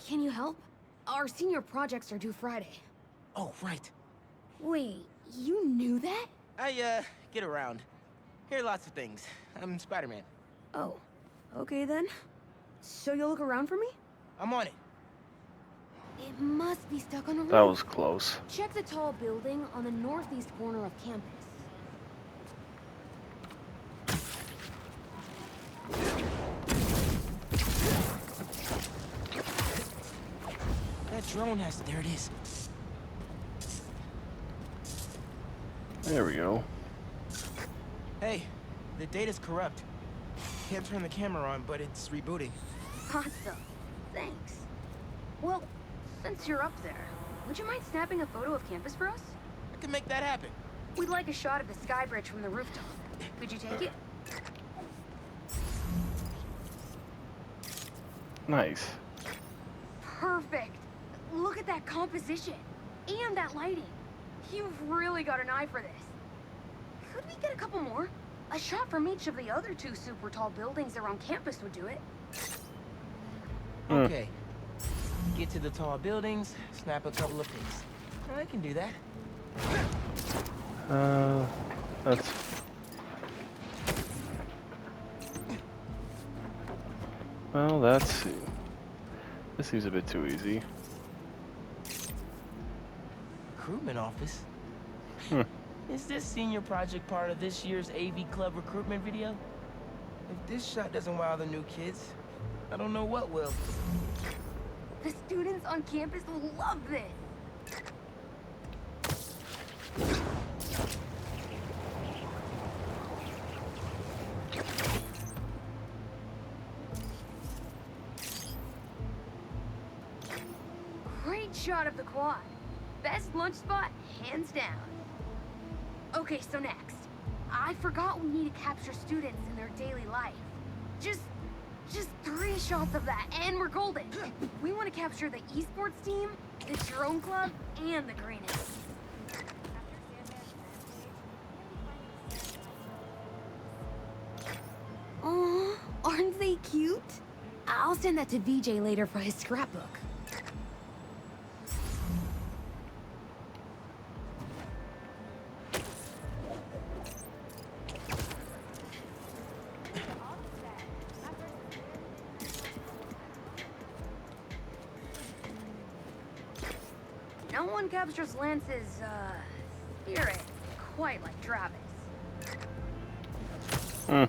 Can you help? Our senior projects are due Friday. Oh, right. Wait, you knew that? I, get around. Hear lots of things. I'm Spider-Man. Oh, okay then. So you'll look around for me? I'm on it. It must be stuck on a roof. That was close. Check the tall building on the northeast corner of campus. That drone has... There it is. There we go. Hey, the data's corrupt. Can't turn the camera on, but it's rebooting. Awesome. Thanks. Well, since you're up there, would you mind snapping a photo of campus for us? I can make that happen. We'd like a shot of the sky bridge from the rooftop. Could you take it? Nice. Perfect. Look at that composition. And that lighting. You've really got an eye for this. Could we get a couple more? A shot from each of the other two super tall buildings around campus would do it. Okay. Get to the tall buildings, snap a couple of pics. I can do that. That's... Well, let's see. This seems a bit too easy. Recruitment office? Hmm. Is this senior project part of this year's AV Club recruitment video? If this shot doesn't wow the new kids, I don't know what will. The students on campus will love this. Great shot of the quad. Best lunch spot, hands down. Okay, so next. I forgot we need to capture students in their daily life. Just 3 shots of that, and we're golden. We want to capture the esports team, the drone club, and the greenhouse. Aw, aren't they cute? I'll send that to VJ later for his scrapbook. No one captures Lance's, spirit quite like Travis. Hmm.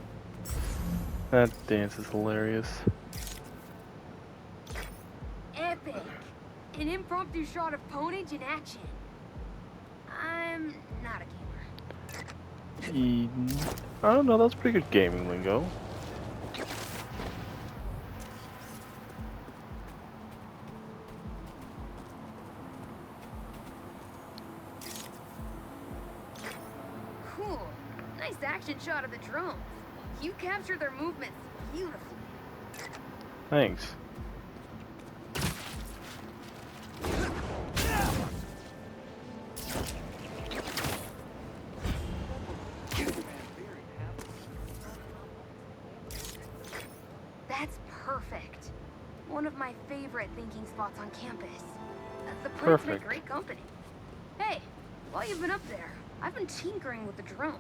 That dance is hilarious. Epic! An impromptu shot of Ponage in action. I'm not a gamer. I don't know, that's pretty good gaming lingo. Cool. Nice action shot of the drones. You capture their movements beautifully. Thanks. That's perfect. One of my favorite thinking spots on campus. The plants make Perfect. great company. Hey, while you've been up there, I've been tinkering with the drone.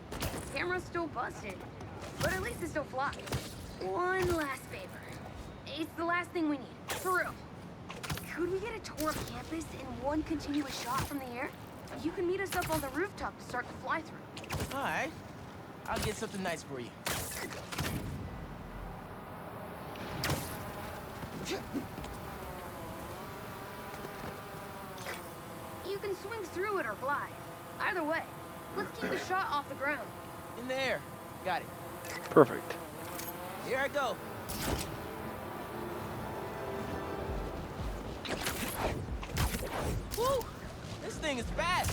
Camera's still busted, but at least it still flies. One last favor. It's the last thing we need. For real. Could we get a tour of campus in one continuous shot from the air? You can meet us up on the rooftop to start the fly-through. Alright. I'll get something nice for you. You can swing through it or fly. Either way, let's keep the shot off the ground. In the air. Got it. Perfect. Here I go. Woo! This thing is fast.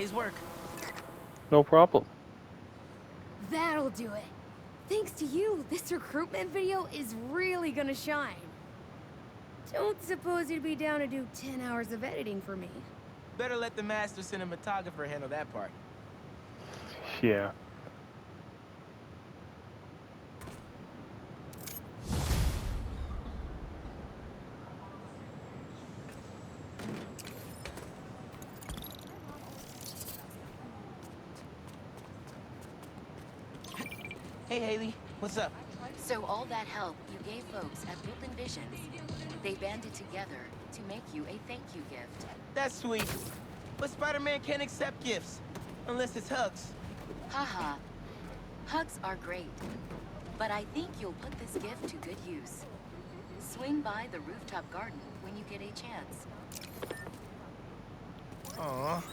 day's work. No problem. That'll do it. Thanks to you, this recruitment video is really gonna shine. Don't suppose you'd be down to do 10 hours of editing for me. Better let the master cinematographer handle that part. Yeah. Hey, Haley. What's up? So all that help you gave folks at Brooklyn Visions, they banded together to make you a thank you gift. That's sweet. But Spider-Man can't accept gifts. Unless it's hugs. Haha. Hugs are great. But I think you'll put this gift to good use. Swing by the rooftop garden when you get a chance. Aw.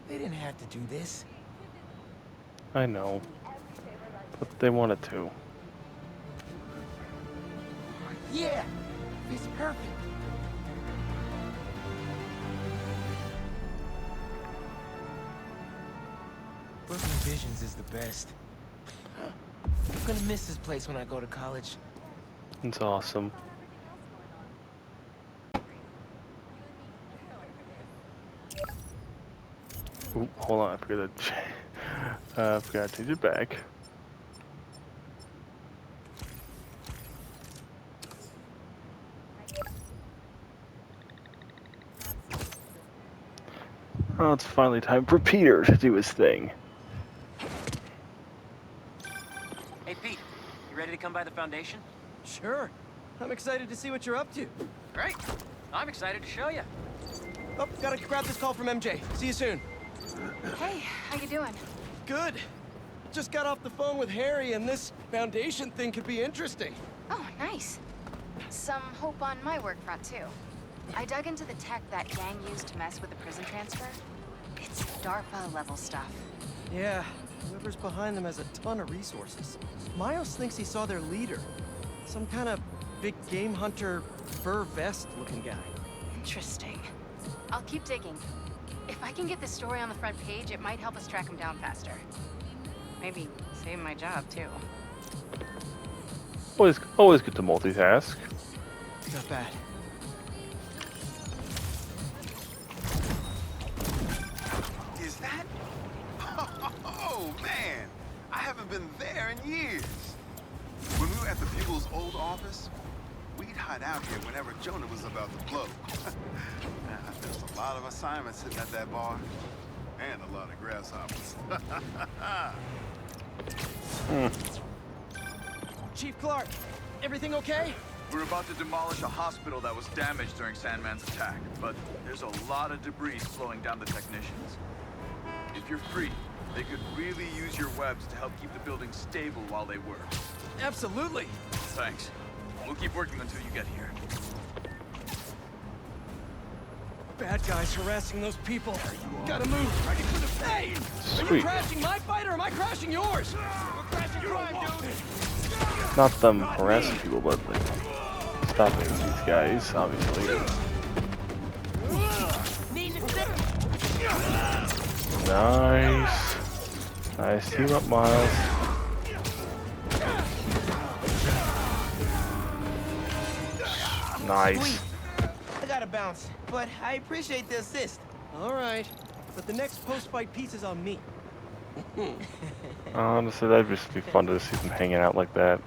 They didn't have to do this. I know. But they wanted to. Yeah! It's perfect. Brooklyn Visions is the best. I'm gonna miss this place when I go to college. It's awesome. Ooh, hold on, I forgot to change it back. Oh, it's finally time for Peter to do his thing. Hey Pete, you ready to come by the Foundation? Sure. I'm excited to see what you're up to. Great. I'm excited to show you. Oh, gotta grab this call from MJ. See you soon. Hey, how you doing? Good. Just got off the phone with Harry, and this Foundation thing could be interesting. Oh, nice. Some hope on my work front, too. I dug into the tech that gang used to mess with the prison transfer. It's DARPA-level stuff. Yeah, whoever's behind them has a ton of resources. Miles thinks he saw their leader. Some kind of big game hunter, fur vest-looking guy. Interesting. I'll keep digging. If I can get this story on the front page, it might help us track him down faster. Maybe save my job, too. Always good to multitask. Not bad. Is that? Oh, man. I haven't been there in years. When we were at the Bugle's old office, we'd hide out here whenever Jonah was about to blow. There's a lot of assignments sitting at that bar. And a lot of grasshoppers. Chief Clark, everything okay? We're about to demolish a hospital that was damaged during Sandman's attack, but there's a lot of debris flowing down the technicians. If you're free, they could really use your webs to help keep the building stable while they work. Absolutely. Thanks. We'll keep working until you get here. Bad guys harassing those people. Gotta move. Ready for the pain. Are you Sweet. crashing my fight or am I crashing yours? We're crashing crime, dude. Not them harassing people, but like stopping these guys, obviously. Nice. Nice team up, Miles. Nice. Sweet. I gotta bounce, but I appreciate the assist. All right, but the next post-fight piece is on me. Honestly, that'd just be fun to see them hanging out like that.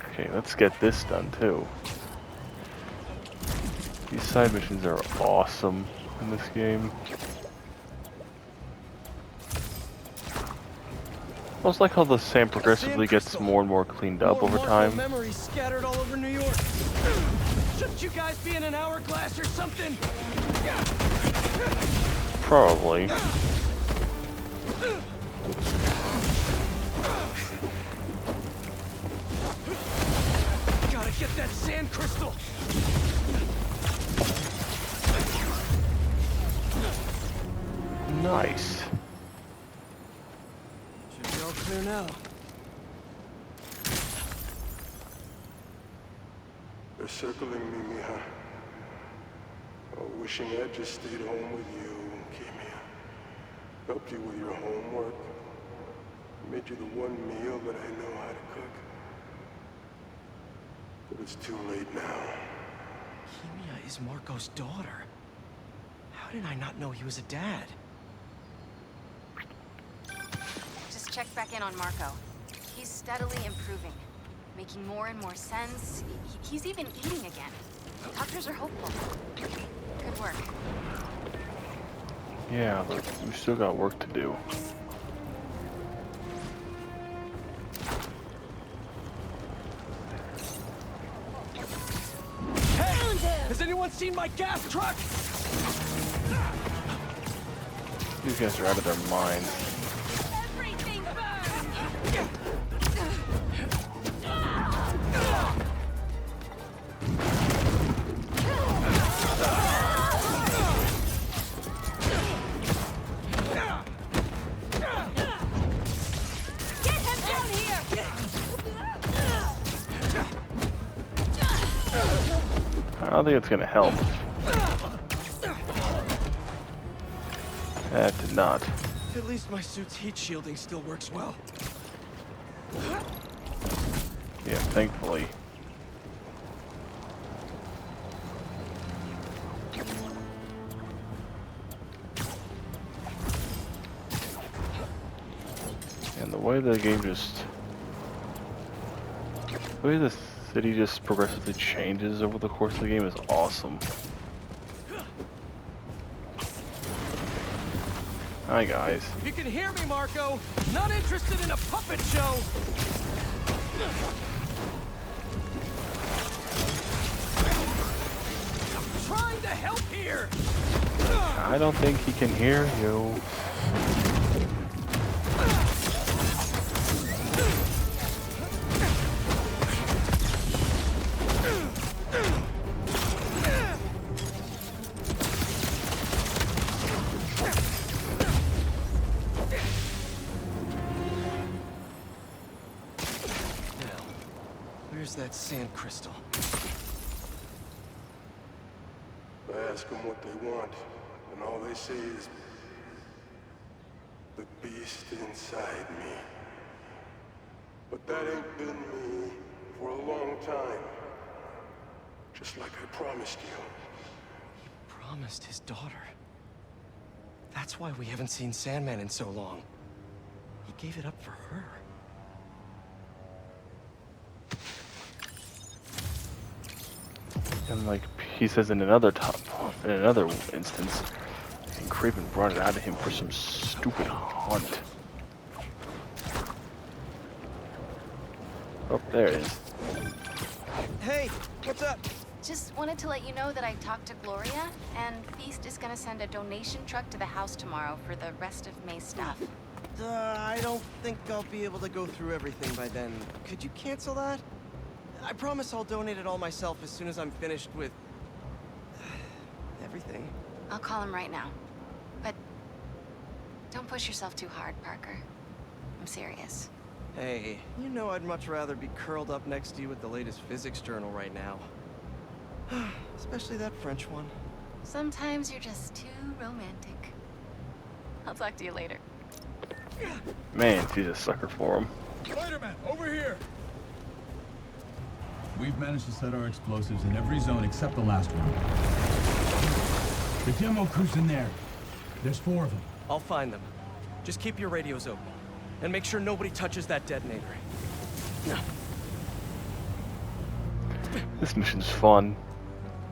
Okay, let's get this done too. These side missions are awesome in this game. I also like how the sand progressively gets more and more cleaned up over time. Memories scattered all over New York. Shouldn't you guys be in an hourglass or something? Probably. Gotta get that sand crystal. Nice. Should be all clear now. circling me, mija. Oh, wishing I'd just stayed home with you, came here. Helped you with your homework. Made you the one meal that I know how to cook. But it's too late now. Kimia is Marco's daughter. How did I not know he was a dad? Just checked back in on Marco. He's steadily improving, making more and more sense. He's even eating again. Doctors are hopeful. Good work. Yeah, but we still got work to do. Hey! Has anyone seen my gas truck? These guys are out of their minds. Everything burns! I don't think it's gonna help. That did not. At least my suit's heat shielding still works well. Yeah, thankfully. And the way the game just... the way the city just progressively changes over the course of the game is awesome. Hi guys. You can hear me, Marco. Not interested in a puppet show. I'm trying to help here. I don't think he can hear you. Where's that sand crystal? I ask them what they want, and all they say is... the beast inside me. But that ain't been me for a long time. Just like I promised you. Promised his daughter. That's why we haven't seen Sandman in so long. He gave it up for her. And like he says in another instance, and Craven brought it out of him for some stupid hunt. Oh, there it is. Hey, what's up? Just wanted to let you know that I talked to Gloria, and Feast is gonna send a donation truck to the house tomorrow for the rest of May's stuff. I don't think I'll be able to go through everything by then. Could you cancel that? I promise I'll donate it all myself as soon as I'm finished with... everything. I'll call him right now. But don't push yourself too hard, Parker. I'm serious. Hey, you know I'd much rather be curled up next to you with the latest physics journal right now. Especially that French one. Sometimes you're just too romantic. I'll talk to you later. Man, she's a sucker for him. Spider-Man, over here! We've managed to set our explosives in every zone except the last one. The demo crew's in there. There's 4 of them. I'll find them. Just keep your radios open. And make sure nobody touches that detonator. This mission's fun.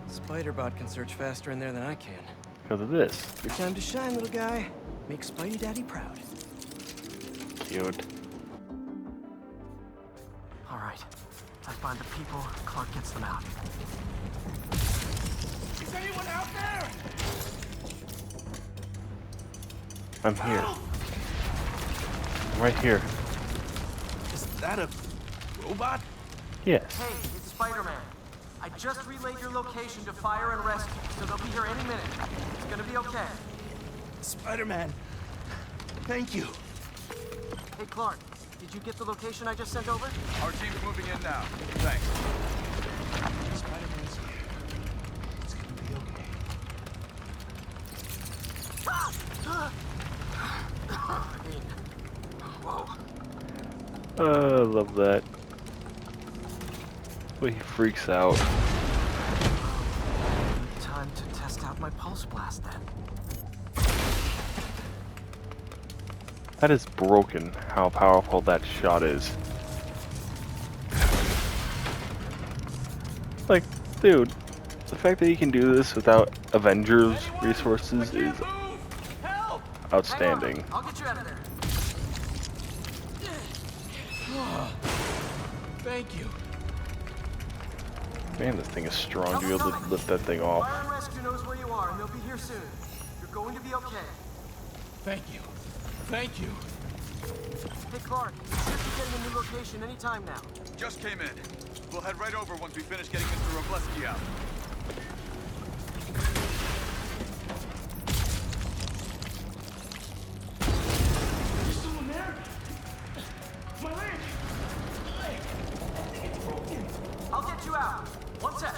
Spider-Bot can search faster in there than I can. Because of this. Your time to shine, little guy. Make Spidey Daddy proud. Cute. All right. I find the people, Clark gets them out. Is anyone out there? I'm here. I'm right here. Is that a robot? Yes. Hey, it's Spider-Man. I just relayed your location to fire and rescue, so they'll be here any minute. It's gonna be okay. Spider-Man, thank you. Hey, Clark, did you get the location I just sent over? Our team's moving in now. Thanks. Spider-Man I love that. When he freaks out. Time to test out my pulse blast then. That is broken, how powerful that shot is. Like, dude, the fact that you can do this without Avengers resources is outstanding. I'll get you out of there. Thank you. Man, this thing is strong to be able to lift that thing off. Fire and rescue knows where you are, and they'll be here soon. You're going to be okay. Thank you. Thank you. Hey, Clark, you should be getting a new location anytime now. Just came in. We'll head right over once we finish getting Mr. Robleski out. There's someone there? My leg! I think it's broken. I'll get you out. One sec.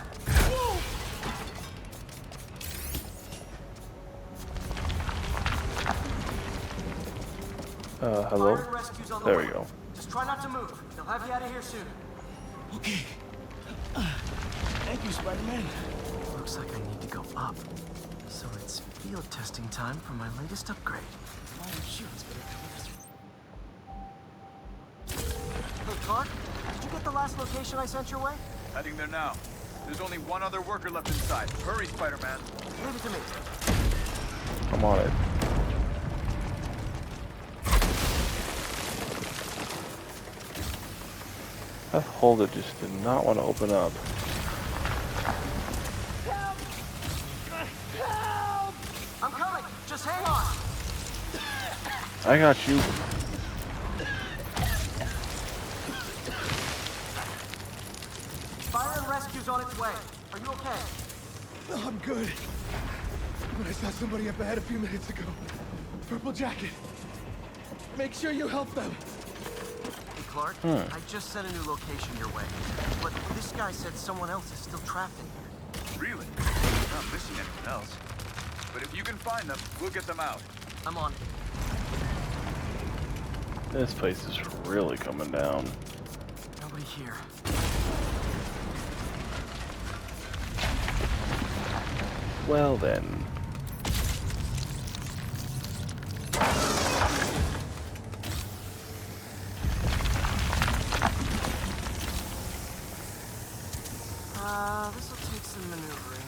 Hello? Fire and rescue's on the There way. we go. Just try not to move. They'll have you out of here soon. Okay. Thank you, Spider-Man. Looks like I need to go up. So it's field testing time for my latest upgrade. Hey, Clark, did you get the last location I sent your way? Heading there now. There's only one other worker left inside. Hurry, Spider-Man. Leave it to me. I'm on it. That holder just did not want to open up. Help! I'm coming. Just hang on. I got you. Fire and rescue's on its way. Are you okay? No, I'm good. But I saw somebody up ahead a few minutes ago. Purple jacket. Make sure you help them. Hey, Clark, I just sent a new location your way. But this guy said someone else is still trapped in here. Really? I'm not missing anyone else. But if you can find them, we'll get them out. I'm on it. This place is really coming down. Nobody here. Well then. This'll take some maneuvering.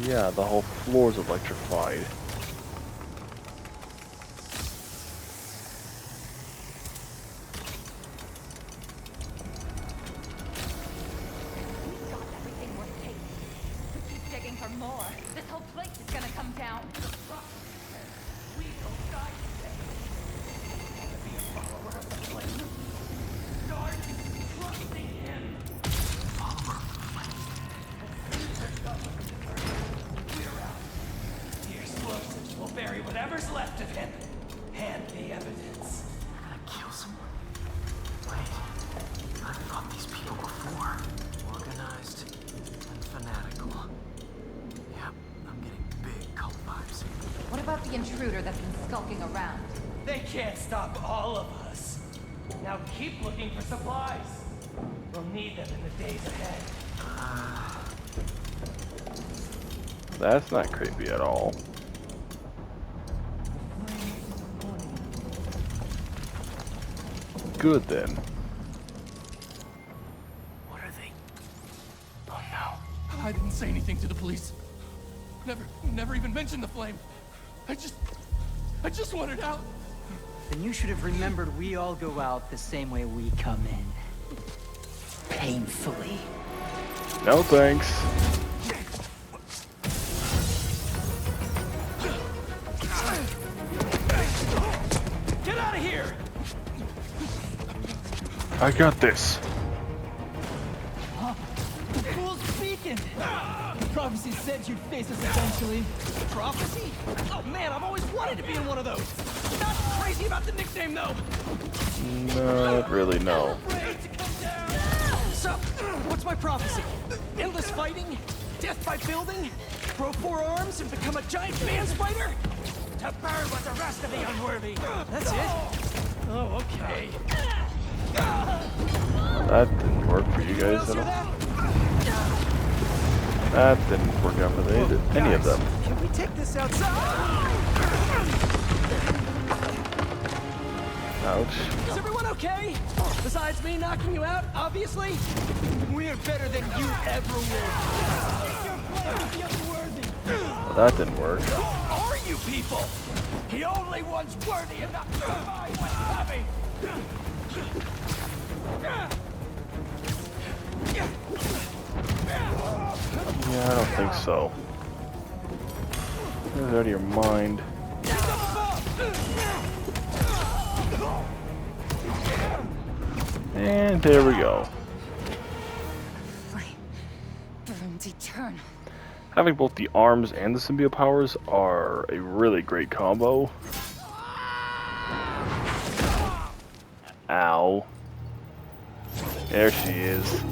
Yeah, the whole floor's electrified. Everything worth taking. We keep digging for more. This whole place is gonna come down. We don't die today. Be a follower of the flame. Start trusting him. Follower of the flame. We're out. The explosives will bury whatever's left of him. And the evidence. Gonna kill someone? Wait. I've fought these people before. Organized and fanatical. Yep, I'm getting big cult vibes. What about the intruder that's been skulking around? They can't stop all of us. Now keep looking for supplies. We'll need them in the days ahead. That's not creepy at all. Good then. What are they? Oh no. I didn't say anything to the police. Never even mentioned the flame. I just wanted out. Then you should have remembered we all go out the same way we come in. Painfully. No thanks. Get out of here! I got this. The fool's beacon! Prophecy said you'd face us eventually. Prophecy? Oh man, I've always wanted to be in one of those. Not crazy about the nickname though. Not really, no. So, what's my prophecy? Endless fighting? Death by building? Grow 4 arms and become a giant man spider? To burn with the rest of the unworthy. That's it? Oh, okay. That didn't work for you guys at all. That didn't work out for any of them. Can we take this outside? Ouch. Is everyone okay? Besides me knocking you out, obviously? We're better than you ever will. Well, that didn't work. Who are you people? The only ones worthy enough to survive what's coming. Yeah, I don't think so. Get out of your mind. And there we go. Flame burns eternal. Having both the arms and the symbiote powers are a really great combo. Ow. There she is.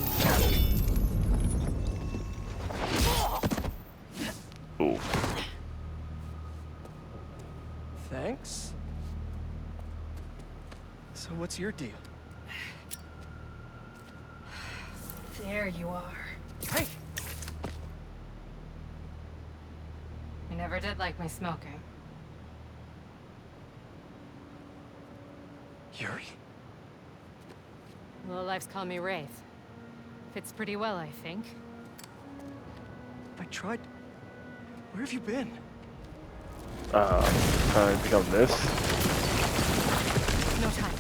Ooh. Thanks. So what's your deal? There you are. Hey! I never did like my smoking. Yuri? Lowlifes call me Wraith. Fits pretty well, I think. I tried... Where have you been? Trying to become this. No time.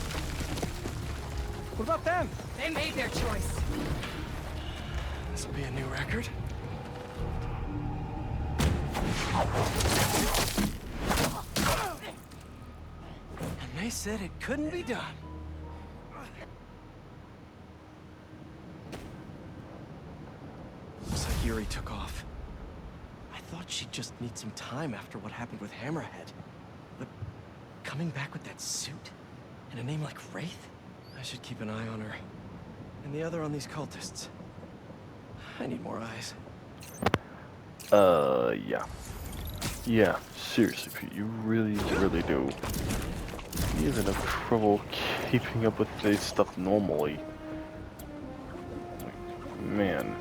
What about them? They made their choice. This will be a new record. And they said it couldn't be done. Looks like Yuri took off. I thought she'd just need some time after what happened with Hammerhead. But coming back with that suit? And a name like Wraith? I should keep an eye on her. And the other on these cultists. I need more eyes. Yeah. Yeah, seriously, Pete, you really, really do. He has enough trouble keeping up with this stuff normally. Man.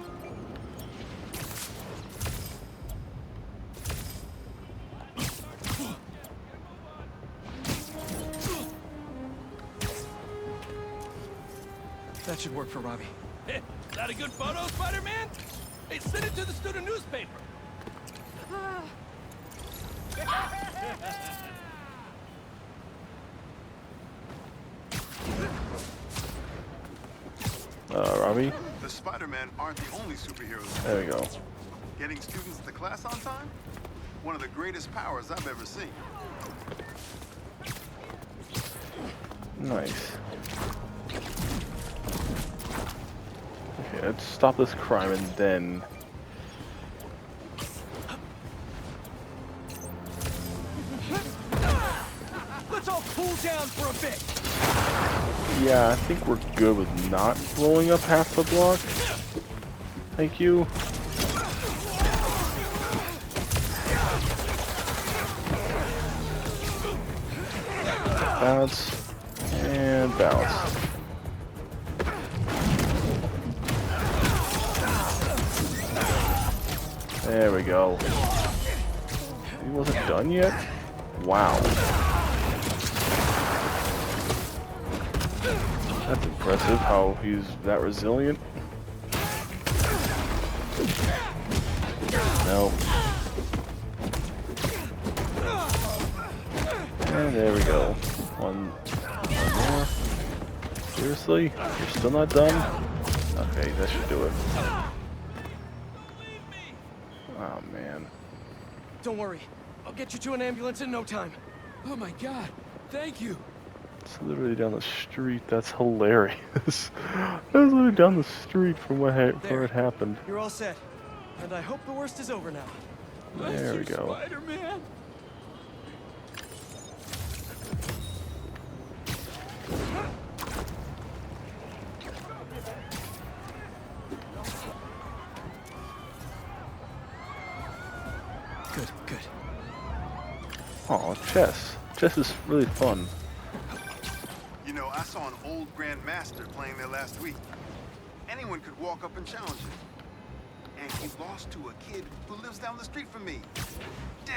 That should work for Robbie. Is that a good photo, Spider-Man? Hey, send it to the student newspaper. Robbie? The Spider-Men aren't the only superheroes. There we go. Getting students to class on time? One of the greatest powers I've ever seen. Nice. Okay, let's stop this crime and then... Let's all cool down for a bit. Yeah, I think we're good with not blowing up half the block. Thank you. Bounce. And bounce. There we go. He wasn't done yet? Wow. That's impressive how he's that resilient. No. And there we go. One more. Seriously? You're still not done? Okay, that should do it. Oh man. Don't worry. I'll get you to an ambulance in no time. Oh my god, thank you. It's literally down the street. That's hilarious. That was literally down the street from where it happened. You're all set. And I hope the worst is over now. There we go. Spider-Man. Good, good. Oh, chess. Chess is really fun. saw an old Grand Master playing there last week. Anyone could walk up and challenge him. And he lost to a kid who lives down the street from me. Damn.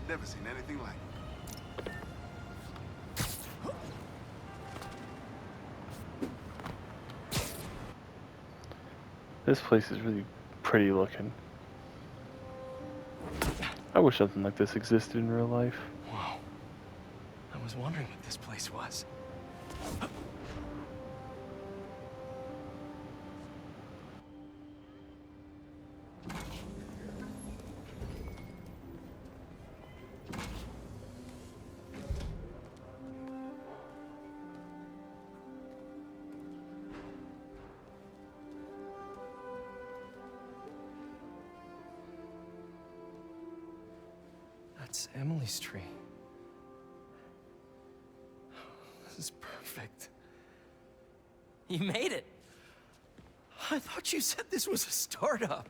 Never seen anything like it. This place is really pretty looking. I wish something like this existed in real life. Whoa. I was wondering what this place was. That's Emily's tree. This is perfect. You made it. I thought you said this was a startup.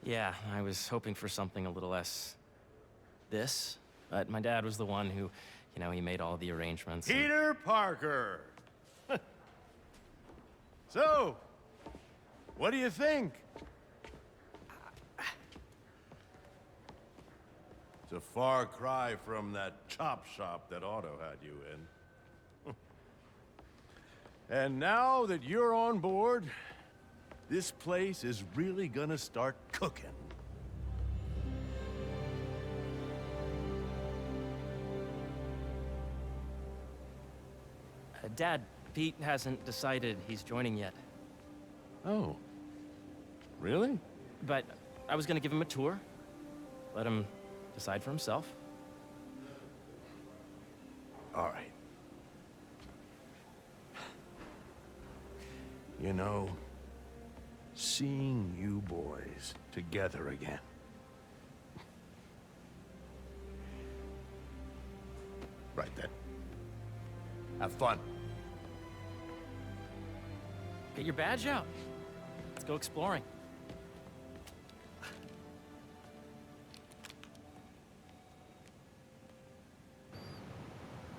Yeah, I was hoping for something a little less this, but my dad was the one who, you know, he made all the arrangements. and- Peter Parker. So, what do you think? It's a far cry from that chop shop that Otto had you in. And now that you're on board, this place is really gonna start cooking. Dad, Pete hasn't decided he's joining yet. Oh. Really? But I was gonna give him a tour, let him decide for himself. All right. You know, seeing you boys together again. Right then. Have fun. Get your badge out. Let's go exploring.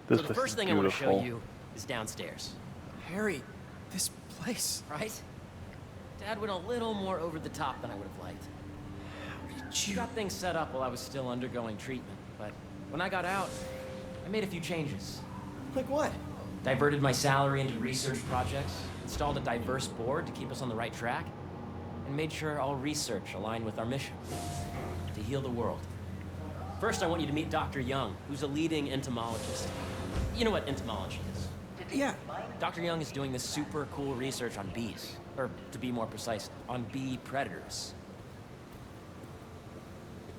This So the place first is thing I want to beautiful. show you is downstairs. Harry, this place. Right? Dad went a little more over the top than I would have liked. He got things set up while I was still undergoing treatment, but when I got out, I made a few changes. Like what? Diverted my salary into research projects, installed a diverse board to keep us on the right track, and made sure all research aligned with our mission, to heal the world. First, I want you to meet Dr. Young, who's a leading entomologist. You know what entomology is? Yeah. Dr. Young is doing this super cool research on bees, or to be more precise, on bee predators.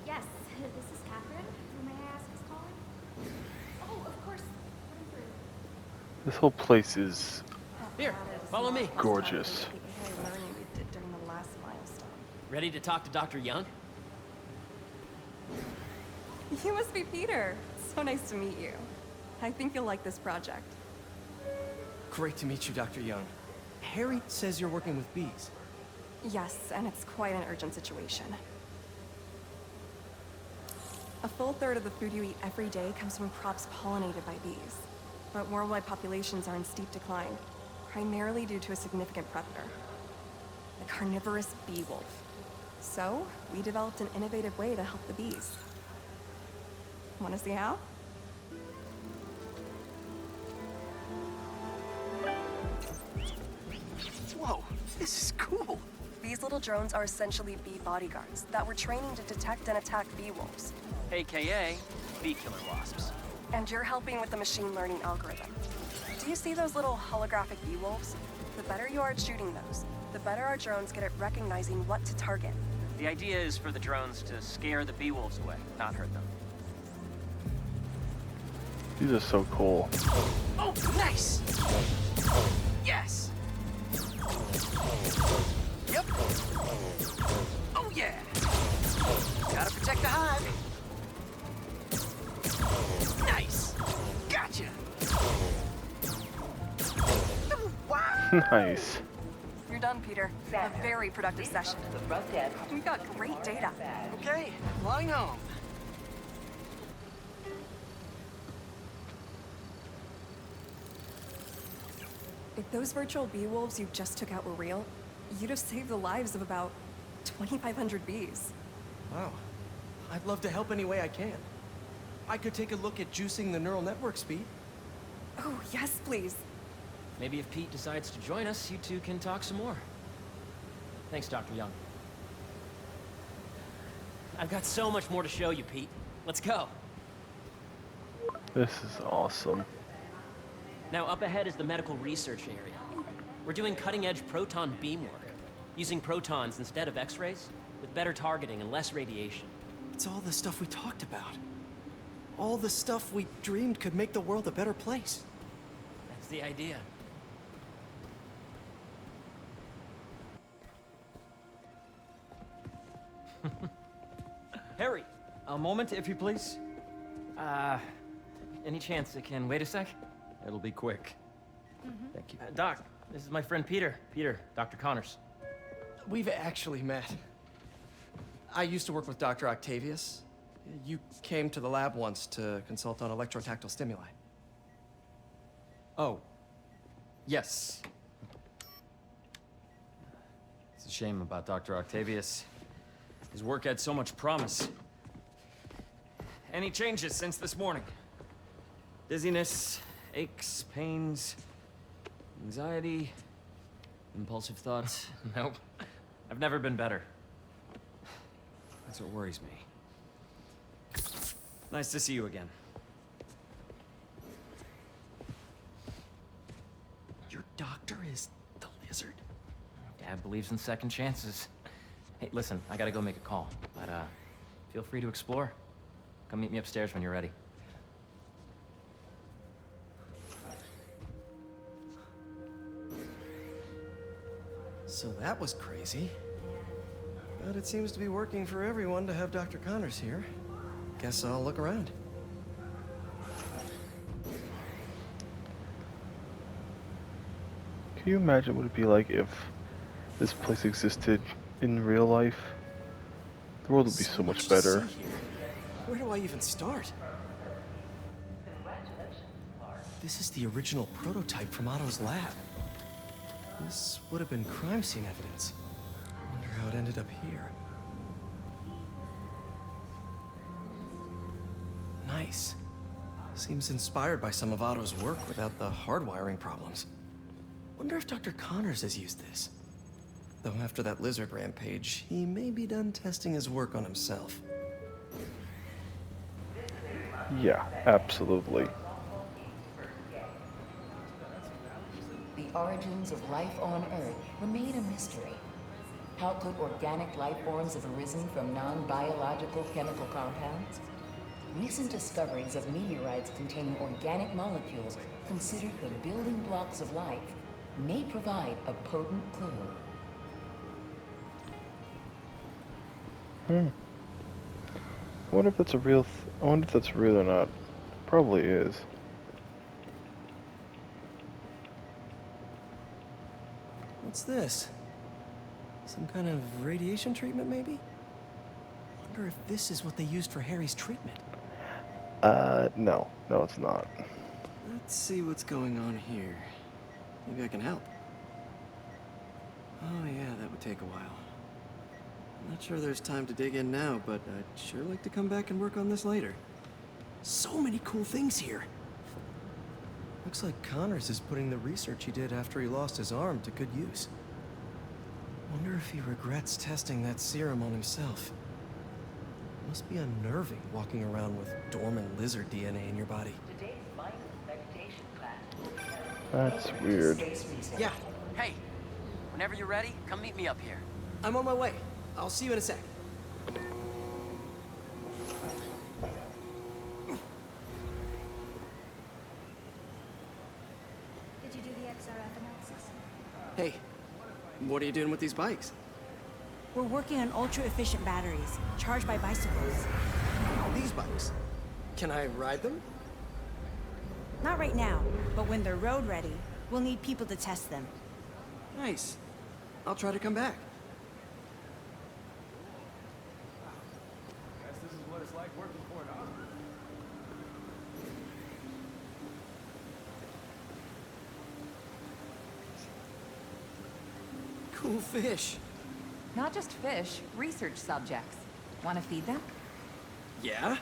Yes, this is Catherine. Who may I ask is calling? Oh, of course. Put him through. This whole place is Here, follow me. gorgeous. During the last milestone. Ready to talk to Dr. Young? You must be Peter. So nice to meet you. I think you'll like this project. Great to meet you, Dr. Young. Harry says you're working with bees. Yes, and it's quite an urgent situation. A full third of the food you eat every day comes from crops pollinated by bees. But worldwide populations are in steep decline, primarily due to a significant predator, the carnivorous bee wolf. So, we developed an innovative way to help the bees. Want to see how? Whoa, this is cool. These little drones are essentially bee bodyguards that we're training to detect and attack bee wolves. AKA bee killer wasps. And you're helping with the machine learning algorithm. Do you see those little holographic bee wolves? The better you are at shooting those, the better our drones get at recognizing what to target. The idea is for the drones to scare the bee wolves away, not hurt them. These are so cool. Oh, nice! Yes! Yep! Oh, yeah! Gotta protect the hive. Nice! Gotcha! Nice. You're done, Peter. A very productive session. We got great data. Okay, flying home. If those virtual bee wolves you just took out were real, you'd have saved the lives of about 2,500 bees. Wow. I'd love to help any way I can. I could take a look at juicing the neural network speed. Oh, yes, please. Maybe if Pete decides to join us, you two can talk some more. Thanks, Dr. Young. I've got so much more to show you, Pete. Let's go. This is awesome. Now, up ahead is the medical research area. We're doing cutting-edge proton beam work, using protons instead of X-rays, with better targeting and less radiation. It's all the stuff we talked about. All the stuff we dreamed could make the world a better place. That's the idea. Harry! A moment, if you please. Any chance it can wait a sec? It'll be quick. Thank you. Doc, this is my friend Peter. Peter, Dr. Connors. We've actually met. I used to work with Dr. Octavius. You came to the lab once to consult on electrotactile stimuli. Oh. Yes. It's a shame about Dr. Octavius. His work had so much promise. Any changes since this morning? Dizziness, aches, pains, anxiety, impulsive thoughts? Nope. I've never been better. That's what worries me. Nice to see you again. Your doctor is the lizard? Dad believes in second chances. Hey, listen, I gotta go make a call, but feel free to explore. Come meet me upstairs when you're ready. So that was crazy. But it seems to be working for everyone to have Dr. Connors here. Guess I'll look around. Can you imagine what it'd be like if this place existed in real life? The world would be so much better. Where do I even start? This is the original prototype from Otto's lab. This would have been crime scene evidence. Wonder how it ended up here. Nice. Seems inspired by some of Otto's work without the hardwiring problems. Wonder if Dr. Connors has used this. Though after that lizard rampage, he may be done testing his work on himself. Yeah, absolutely. The origins of life on Earth remain a mystery. How could organic life forms have arisen from non-biological chemical compounds? Recent discoveries of meteorites containing organic molecules considered the building blocks of life may provide a potent clue. I wonder if that's a real I wonder if that's real or not. Probably is. What's this? Some kind of radiation treatment, maybe? Wonder if this is what they used for Harry's treatment. No. No, it's not. Let's see what's going on here. Maybe I can help. Oh yeah, that would take a while. Not sure there's time to dig in now, but I'd sure like to come back and work on this later. So many cool things here. Looks like Connors is putting the research he did after he lost his arm to good use. Wonder if he regrets testing that serum on himself. Must be unnerving walking around with dormant lizard DNA in your body. That's weird. Yeah. Hey, whenever you're ready, come meet me up here. I'm on my way. I'll see you in a sec. Did you do the XRF analysis? Hey, what are you doing with these bikes? We're working on ultra-efficient batteries, charged by bicycles. These bikes? Can I ride them? Not right now, but when they're road ready, we'll need people to test them. Nice. I'll try to come back. Guess this is what it's like working for an hospital. cool fish. Not just fish, research subjects. Want to feed them? Yeah?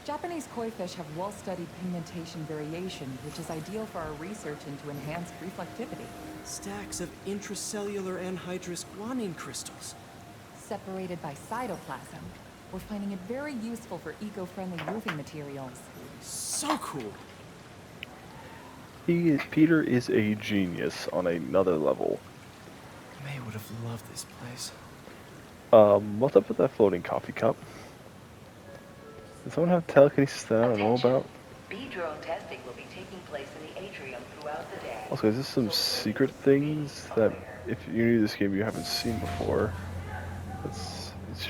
Japanese koi fish have well-studied pigmentation variation, which is ideal for our research into enhanced reflectivity. Stacks of intracellular anhydrous guanine crystals. Separated by cytoplasm, we're finding it very useful for eco-friendly roofing materials. So cool! Peter is a genius on another level. May would have loved this place. What's up with that floating coffee cup? Does someone have telekinesis that I don't know about? B-drone testing will be taking place in the atrium throughout the day. Also, is this some secret things that if you're new to this game you haven't seen before? It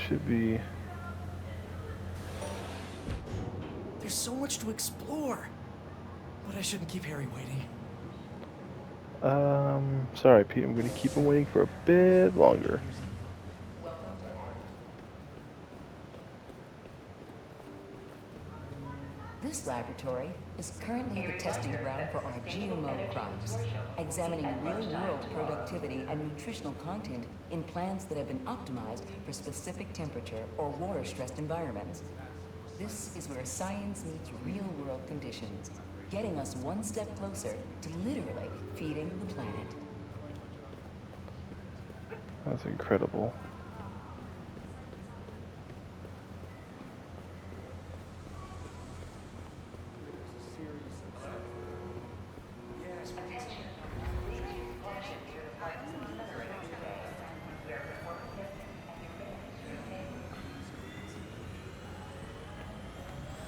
should be... There's so much to explore. But I shouldn't keep Harry waiting. Sorry Pete, I'm gonna keep him waiting for a bit longer. This laboratory is currently the testing ground for our GMO crops, examining real-world productivity and nutritional content in plants that have been optimized for specific temperature or water-stressed environments. This is where science meets real-world conditions, getting us one step closer to literally feeding the planet. That's incredible.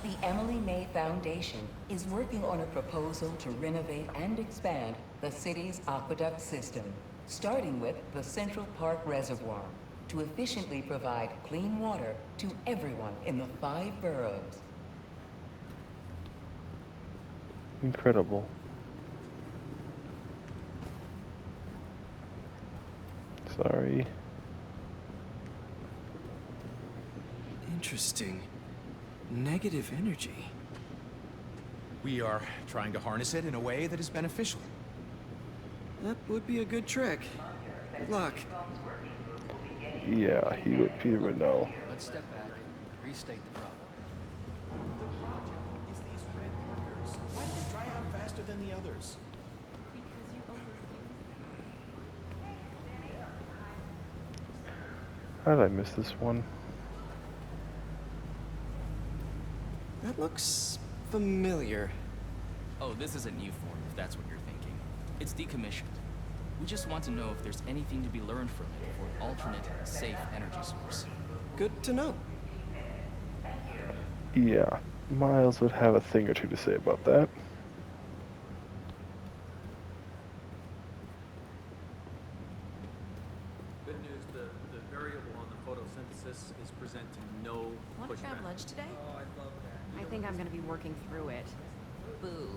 The Emily May Foundation is working on a proposal to renovate and expand the city's aqueduct system, starting with the Central Park Reservoir, to efficiently provide clean water to everyone in the 5 boroughs. Incredible. Sorry. Interesting. Negative energy. We are trying to harness it in a way that is beneficial. That would be a good trick. Good luck. Yeah, Peter would know. Let's step back and restate the problem. It's these red markers. Why do they dry out faster than the others? How did I miss this one? That looks familiar. Oh, this is a new form, if that's what you're thinking. It's decommissioned. We just want to know if there's anything to be learned from it for an alternate, safe energy source. Good to know. Yeah, Miles would have a thing or two to say about that. Good news, the variable on the photosynthesis is presenting no Want to pushback. grab lunch today? Oh, I'd love that. I think I'm gonna be working through it. Boo.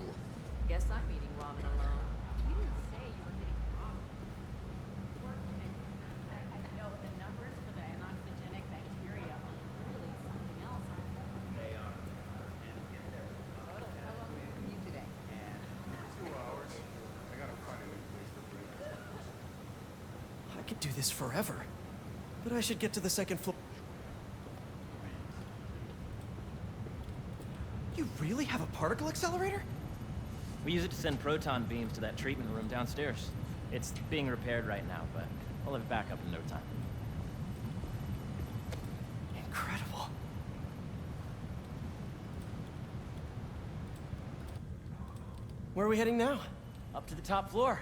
Guess I'm eating ramen alone. You didn't say you were getting ramen. No, the numbers for the anoxygenic bacteria are really something else. They are. How long will you commute today? 2 hours. I gotta find a new place to break. I could do this forever. But I should get to the second floor. You really have a particle accelerator? We use it to send proton beams to that treatment room downstairs. It's being repaired right now, but we'll have it back up in no time. Incredible. Where are we heading now? Up to the top floor.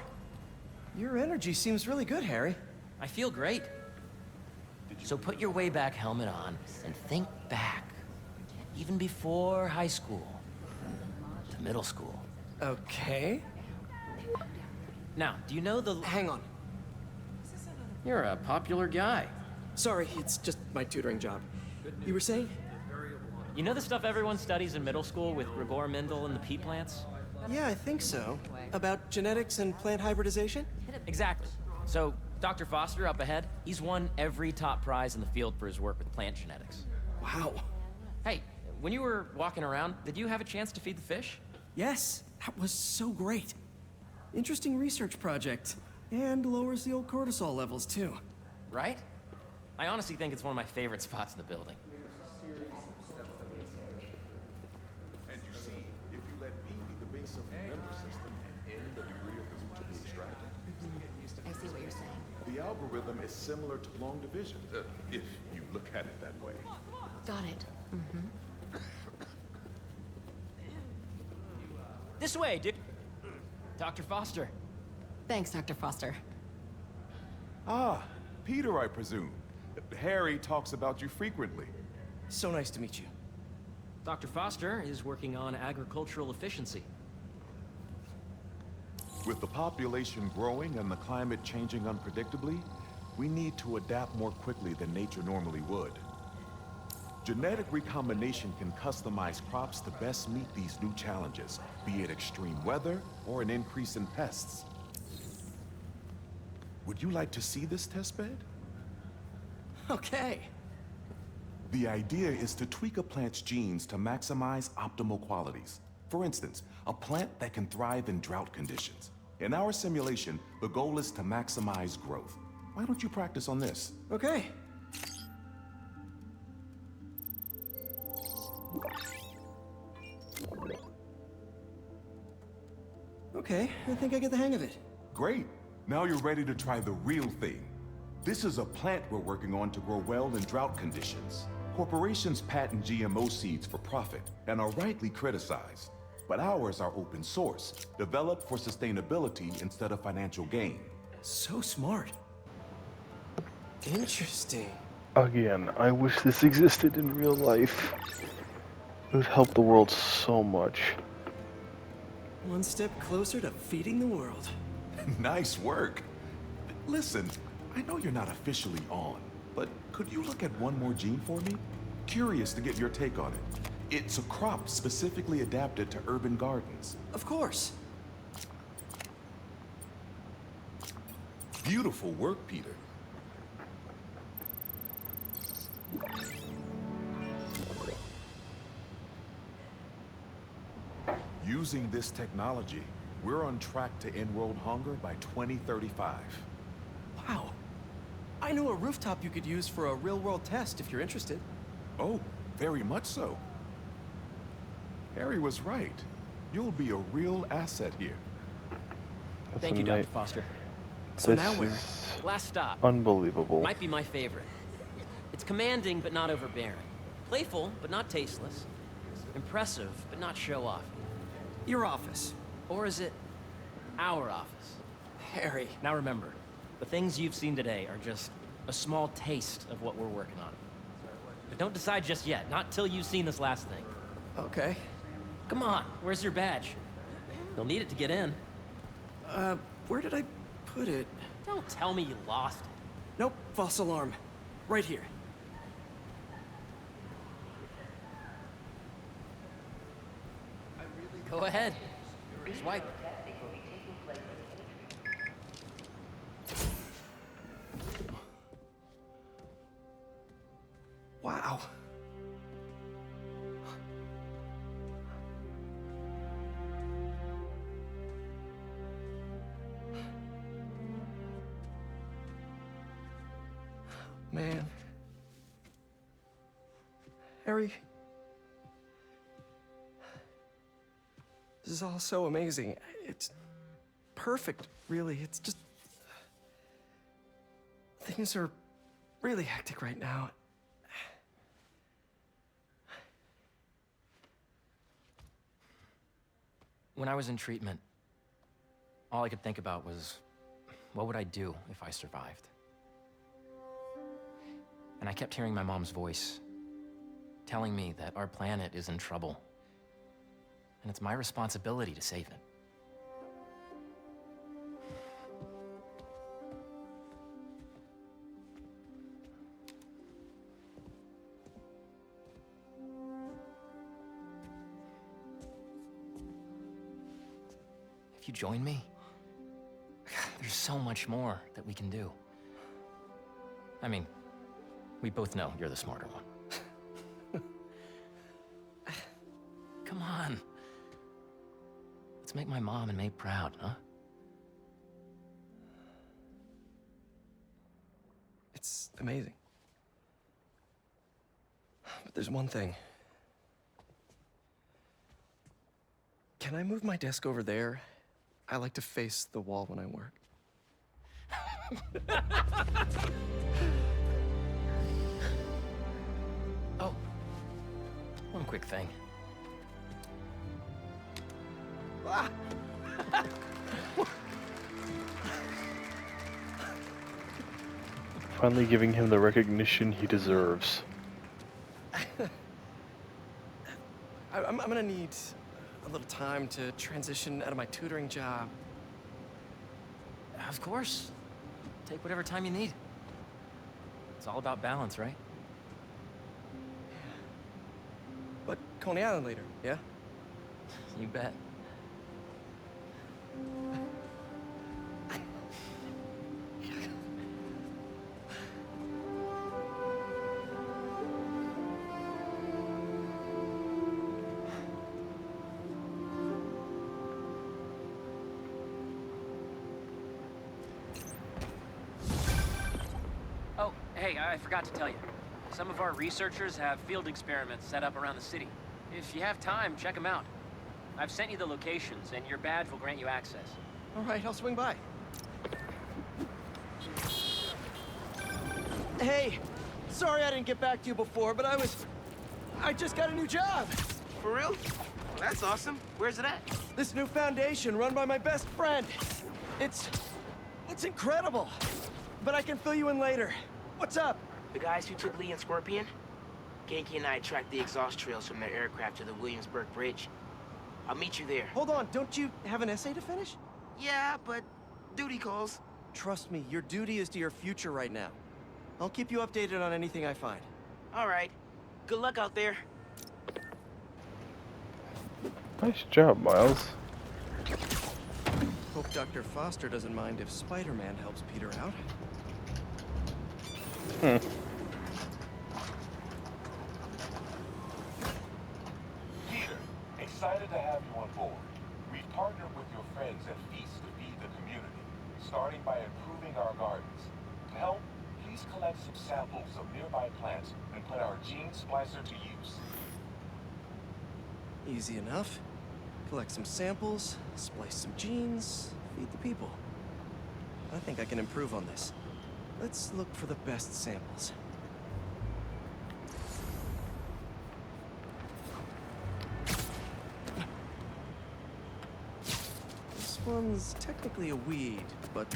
Your energy seems really good, Harry. I feel great. So put your way back helmet on and think back. Even before high school. To middle school. Okay. Now, do you know the... Hang on. You're a popular guy. Sorry, it's just my tutoring job. You were saying? You know the stuff everyone studies in middle school with Gregor Mendel and the pea plants? Yeah, I think so. About genetics and plant hybridization? Exactly. So, Dr. Foster up ahead, he's won every top prize in the field for his work with plant genetics. Wow. Hey, when you were walking around, did you have a chance to feed the fish? Yes, that was so great. Interesting research project. And lowers the old cortisol levels, too. Right? I honestly think it's one of my favorite spots in the building. And you see, if you let me be the base of the member system and end the degree of the root to be extracted, I see what you're saying. the algorithm is similar to long division, if you look at it that way. Got it. This way, dude. Dr. Foster. Thanks, Dr. Foster. Ah, Peter, I presume. Harry talks about you frequently. So nice to meet you. Dr. Foster is working on agricultural efficiency. With the population growing and the climate changing unpredictably, we need to adapt more quickly than nature normally would. Genetic recombination can customize crops to best meet these new challenges, be it extreme weather or an increase in pests. Would you like to see this testbed? Okay. The idea is to tweak a plant's genes to maximize optimal qualities. For instance, a plant that can thrive in drought conditions. In our simulation, the goal is to maximize growth. Why don't you practice on this? Okay. Okay, I think I get the hang of it. Great. Now you're ready to try the real thing. This is a plant we're working on to grow well in drought conditions. Corporations patent GMO seeds for profit and are rightly criticized. But ours are open source, developed for sustainability instead of financial gain. So smart. Interesting. Again, I wish this existed in real life. It would help the world so much. One step closer to feeding the world. Nice work. Listen, I know you're not officially on, but could you look at one more gene for me? Curious to get your take on it. It's a crop specifically adapted to urban gardens. Of course. Beautiful work, Peter. Using this technology, we're on track to end world hunger by 2035. Wow. I know a rooftop you could use for a real-world test if you're interested. Oh, very much so. Harry was right. You'll be a real asset here. Thank you, Dr. Foster. So now we're last stop. Unbelievable. Might be my favorite. It's commanding but not overbearing. Playful but not tasteless. Impressive but not show-off. Your office. Or is it our office? Harry. Now remember, the things you've seen today are just a small taste of what we're working on. But don't decide just yet, not till you've seen this last thing. Okay. Come on, where's your badge? You'll need it to get in. Where did I put it? Don't tell me you lost it. Nope, false alarm. Right here. Go ahead. Swipe. Wow. Man. Harry. This is all so amazing. It's perfect, really. It's just... Things are really hectic right now. When I was in treatment, all I could think about was, what would I do if I survived? And I kept hearing my mom's voice, telling me that our planet is in trouble. And it's my responsibility to save it. If you join me, there's so much more that we can do. I mean, we both know you're the smarter one. Come on. Let's make my mom and May proud, huh? amazing. But there's one thing. Can I move my desk over there? I like to face the wall when I work. Oh, one quick thing. Ah! Finally giving him the recognition he deserves. I'm gonna need a little time to transition out of my tutoring job. Of course. Take whatever time you need. It's all about balance, right? But Coney Island later, yeah? You bet. Oh, hey, I forgot to tell you. Some of our researchers have field experiments set up around the city. If you have time, check them out. I've sent you the locations, and your badge will grant you access. All right, I'll swing by. Hey, sorry I didn't get back to you before, but I just got a new job. For real? Well, that's awesome. Where's it at? This new foundation run by my best friend. It's incredible. But I can fill you in later. What's up? The guys who took Lee and Scorpion? Genki and I tracked the exhaust trails from their aircraft to the Williamsburg Bridge. I'll meet you there. Hold on, don't you have an essay to finish? Yeah, but duty calls. Trust me, your duty is to your future right now. I'll keep you updated on anything I find. All right. Good luck out there. Nice job, Miles. Hope Dr. Foster doesn't mind if Spider-Man helps Peter out. Peter, excited to have you on board. We've partnered with your friends at Feast to feed the community, starting by improving our gardens. To help, please collect some samples of nearby plants and put our gene splicer to use. Easy enough. Collect some samples, splice some genes, feed the people. I think I can improve on this. Let's look for the best samples. This one's technically a weed, but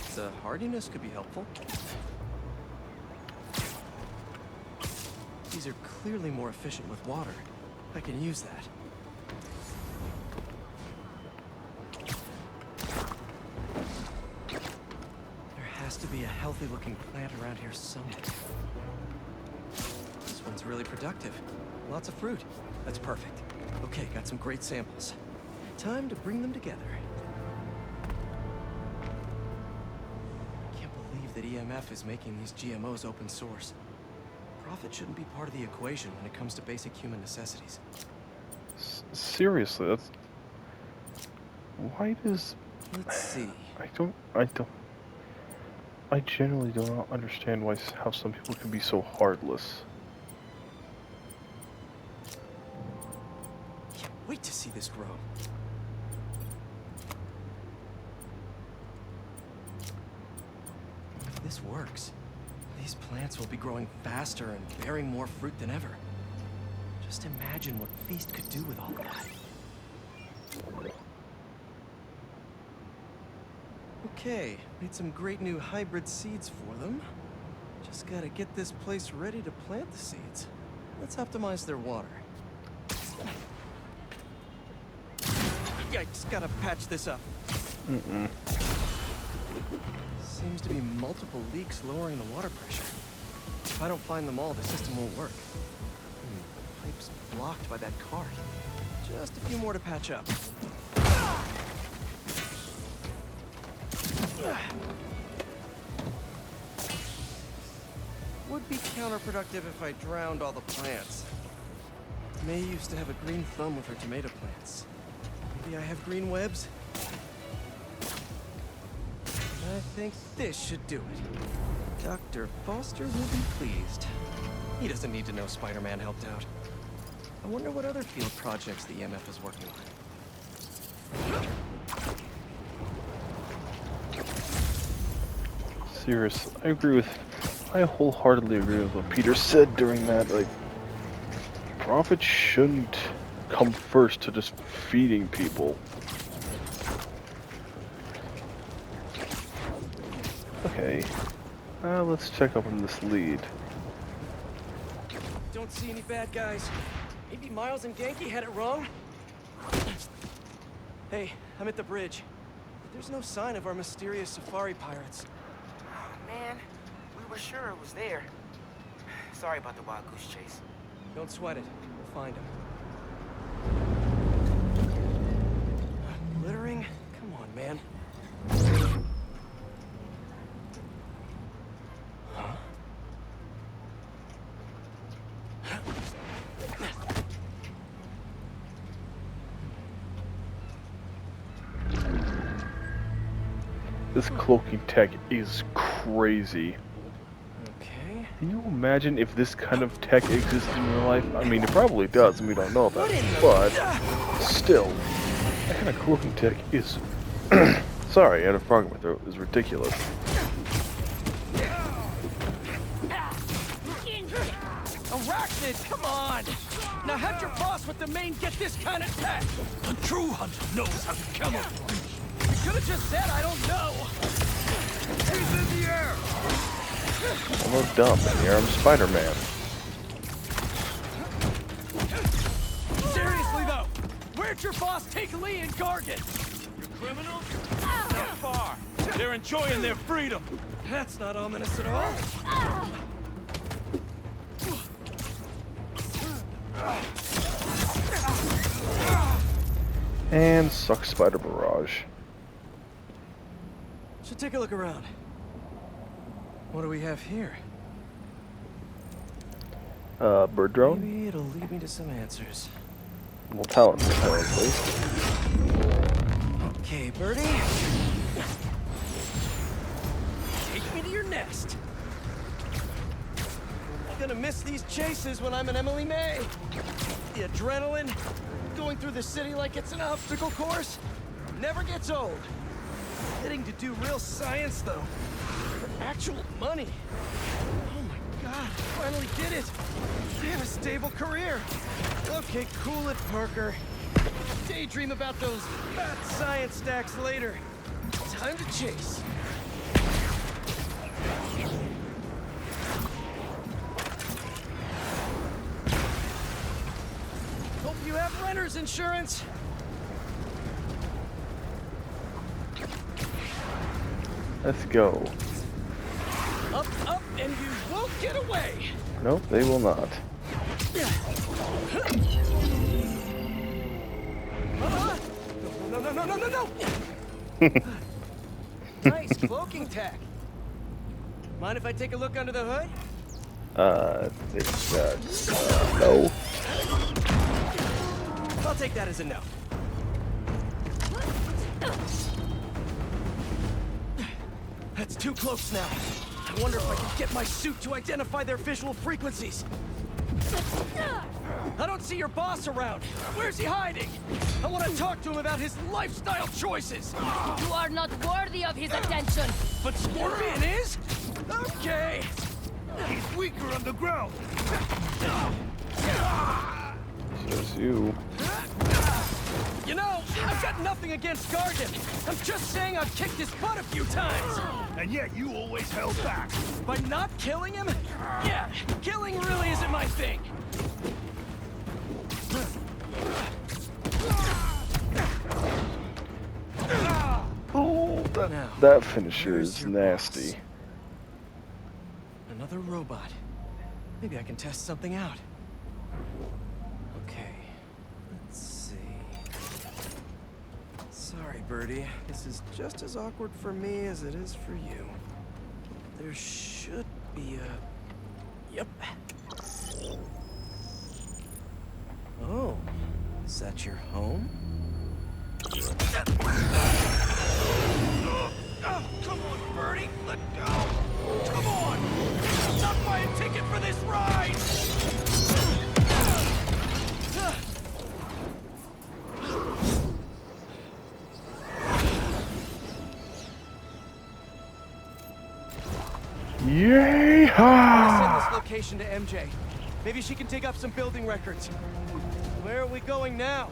hardiness could be helpful. These are clearly more efficient with water. I can use that. To be a healthy-looking plant around here somewhere. This one's really productive. Lots of fruit. That's perfect. Okay, got some great samples. Time to bring them together. Can't believe that EMF is making these GMOs open source. Profit shouldn't be part of the equation when it comes to basic human necessities. Seriously, that's... Why does... Let's see. I generally do not understand how some people can be so heartless. Can't wait to see this grow. If this works, these plants will be growing faster and bearing more fruit than ever. Just imagine what Feast could do with all of that. Okay, made some great new hybrid seeds for them. Just gotta get this place ready to plant the seeds. Let's optimize their water. Yikes, gotta patch this up. Seems to be multiple leaks lowering the water pressure. If I don't find them all, the system won't work. Pipe's blocked by that cart. Just a few more to patch up. Would be counterproductive if I drowned all the plants. May used to have a green thumb with her tomato plants. Maybe I have green webs? I think this should do it. Dr. Foster will be pleased. He doesn't need to know Spider-Man helped out. I wonder what other field projects the EMF is working on. Serious, I wholeheartedly agree with what Peter said during that. Like, profit shouldn't come first to just feeding people. Okay, let's check up on this lead. Don't see any bad guys. Maybe Miles and Genki had it wrong? Hey, I'm at the bridge. But there's no sign of our mysterious safari pirates. Man, we were sure it was there. Sorry about the wild goose chase. Don't sweat it. We'll find him. Littering? Come on, man. Huh? This cloaking tech is crazy. Okay. Can you imagine if this kind of tech exists in real life? I mean, it probably does, and we don't know about it. But still, that kind of cloaking tech is. Sorry, I had a frog in my throat. Is ridiculous. Arachnid, come on! Now have your boss with the main get this kind of tech! A true hunter knows how to camouflage. You could have just said I don't know! He's in the air! I'm no dumb in here. I'm Spider-Man. Seriously though, where'd your boss take Lee and Gargan? You criminals? Not far. They're enjoying their freedom. That's not ominous at all. And suck Spider Mirage. Should take a look around. What do we have here? Bird drone? Maybe it'll lead me to some answers. Well, talent, apparently. Okay, Birdie. Take me to your nest. I'm gonna miss these chases when I'm an Emily May. The adrenaline, going through the city like it's an obstacle course, never gets old. Getting to do real science, though. For actual money. Oh my god, finally did it. I have a stable career. Okay, cool it, Parker. Daydream about those fat science stacks later. Time to chase. Hope you have renter's insurance. Let's go. Up, up, and you won't get away. Nope, they will not. No. Nice cloaking tech. Mind if I take a look under the hood? No. I'll take that as a no. That's too close now. I wonder if I can get my suit to identify their visual frequencies. I don't see your boss around. Where's he hiding? I want to talk to him about his lifestyle choices. You are not worthy of his attention. But Scorpion is? Okay. He's weaker on the ground. Says you. You know, I've got nothing against Gargan. I'm just saying I've kicked his butt a few times. And yet you always held back. By not killing him? Yeah, killing really isn't my thing. Oh, that finisher is nasty. Another robot. Maybe I can test something out. Okay, let's see. Sorry, Birdie. This is just as awkward for me as it is for you. There should be a... Yep. Oh, is that your home? Oh, come on, Birdie, let go! Come on! Yay! I'm gonna send this location to MJ. Maybe she can dig up some building records. Where are we going now?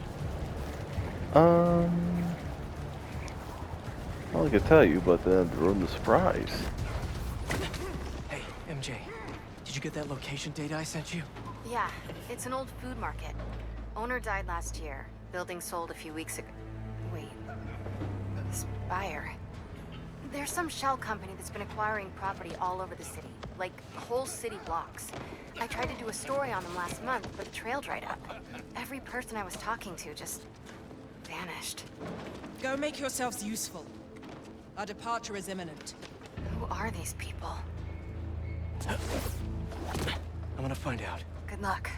Well, I could tell you, but then ruin the surprise. Hey, MJ. Did you get that location data I sent you? Yeah, it's an old food market. Owner died last year. Building sold a few weeks ago. Wait. Spire. There's some shell company that's been acquiring property all over the city. Like, whole city blocks. I tried to do a story on them last month, but the trail dried up. Every person I was talking to just vanished. Go make yourselves useful. Our departure is imminent. Who are these people? I'm gonna find out. Good luck.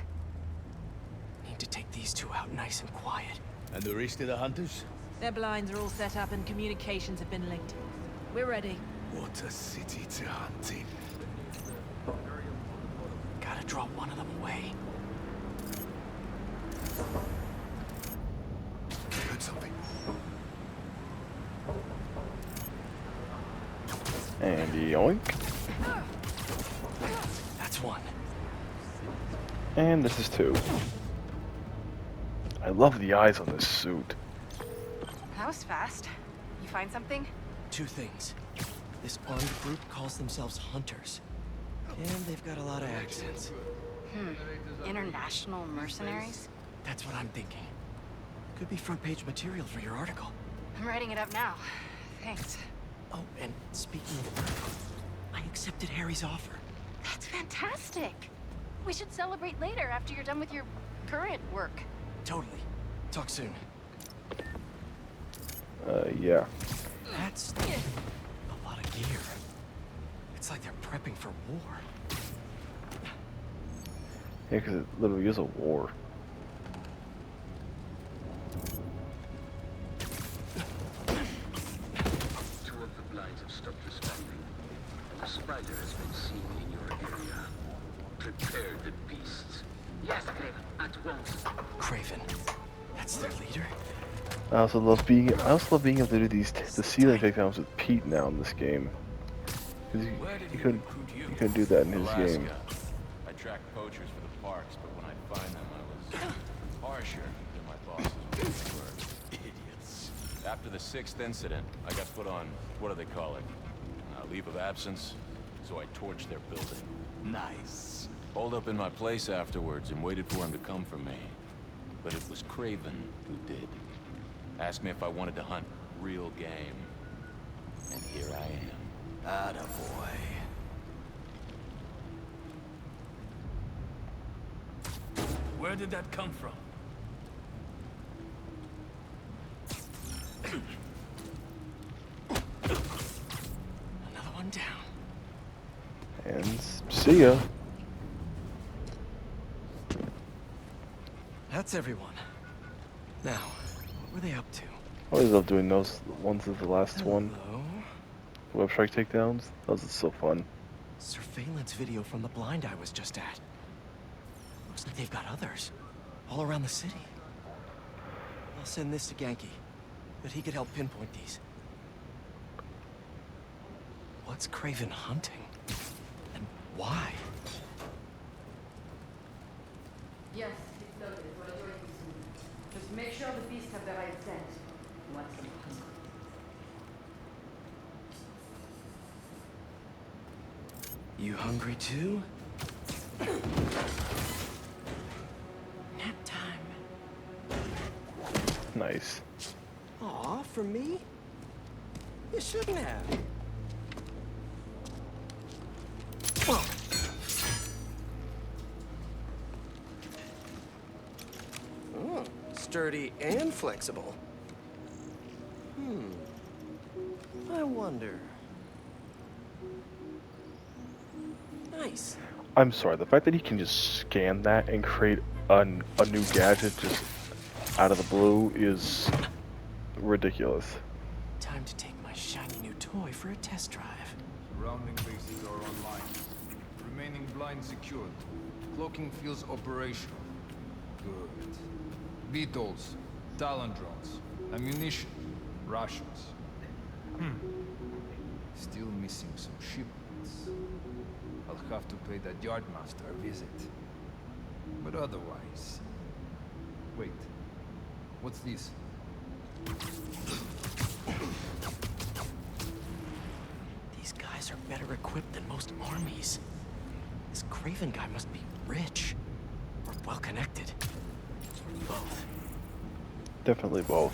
Need to take these two out nice and quiet. And the rest of the hunters? Their blinds are all set up and communications have been linked. We're ready. What a city to hunt in. Gotta draw one of them away. Heard something. And yoink. That's one. And this is two. I love the eyes on this suit. That was fast. You find something? Two things. This armed group calls themselves Hunters. And they've got a lot of accents. International mercenaries? That's what I'm thinking. Could be front page material for your article. I'm writing it up now. Thanks. Oh, and speaking of, I accepted Harry's offer. That's fantastic. We should celebrate later after you're done with your current work. Totally. Talk soon. Yeah. That's a lot of gear. It's like they're prepping for war. Yeah, because it literally is a war. Two of the blinds have stopped responding, and the spider has been seen in your area. Prepare the beasts. Yes, Craven, at once. Craven. That's their leader? I also love being able to do the ceiling takedowns with Pete now in this game. Because you couldn't do that in his game. I track poachers for the parks, but when I find them, I was harsher than my bosses were. Idiots. After the 6th incident, I got put on, what do they call it? Leave of absence. So I torched their building. Nice. Holed up in my place afterwards and waited for him to come for me. But it was Craven who did. Asked me if I wanted to hunt real game. And here I am. Attaboy. Where did that come from? Another one down. And see ya. That's everyone. Now, what were they up to? I always love doing those ones as the last one. Web strike takedowns. Those are so fun. Surveillance video from the blind I was just at. Looks like they've got others. All around the city. I'll send this to Genki. But he could help pinpoint these. What's Craven hunting? And why? Yes, it's loaded. We're doing this soon. Just make sure the beasts have the right scent. You want some hunger. You hungry too? Nap time. Nice. Aw, for me? You shouldn't have. Whoa. Oh, sturdy and flexible. I wonder. Nice. I'm sorry, the fact that he can just scan that and create a new gadget just out of the blue is ridiculous. Time to take my shiny new toy for a test drive. Surrounding bases are online. Remaining blind secured. Cloaking fields operational. Good. Beetles, Talon drones, ammunition, Russians. Still missing some ship once. I'll have to pay that yardmaster a visit. But otherwise... Wait. What's this? These guys are better equipped than most armies. This Craven guy must be rich. Or well-connected. Both. Definitely both.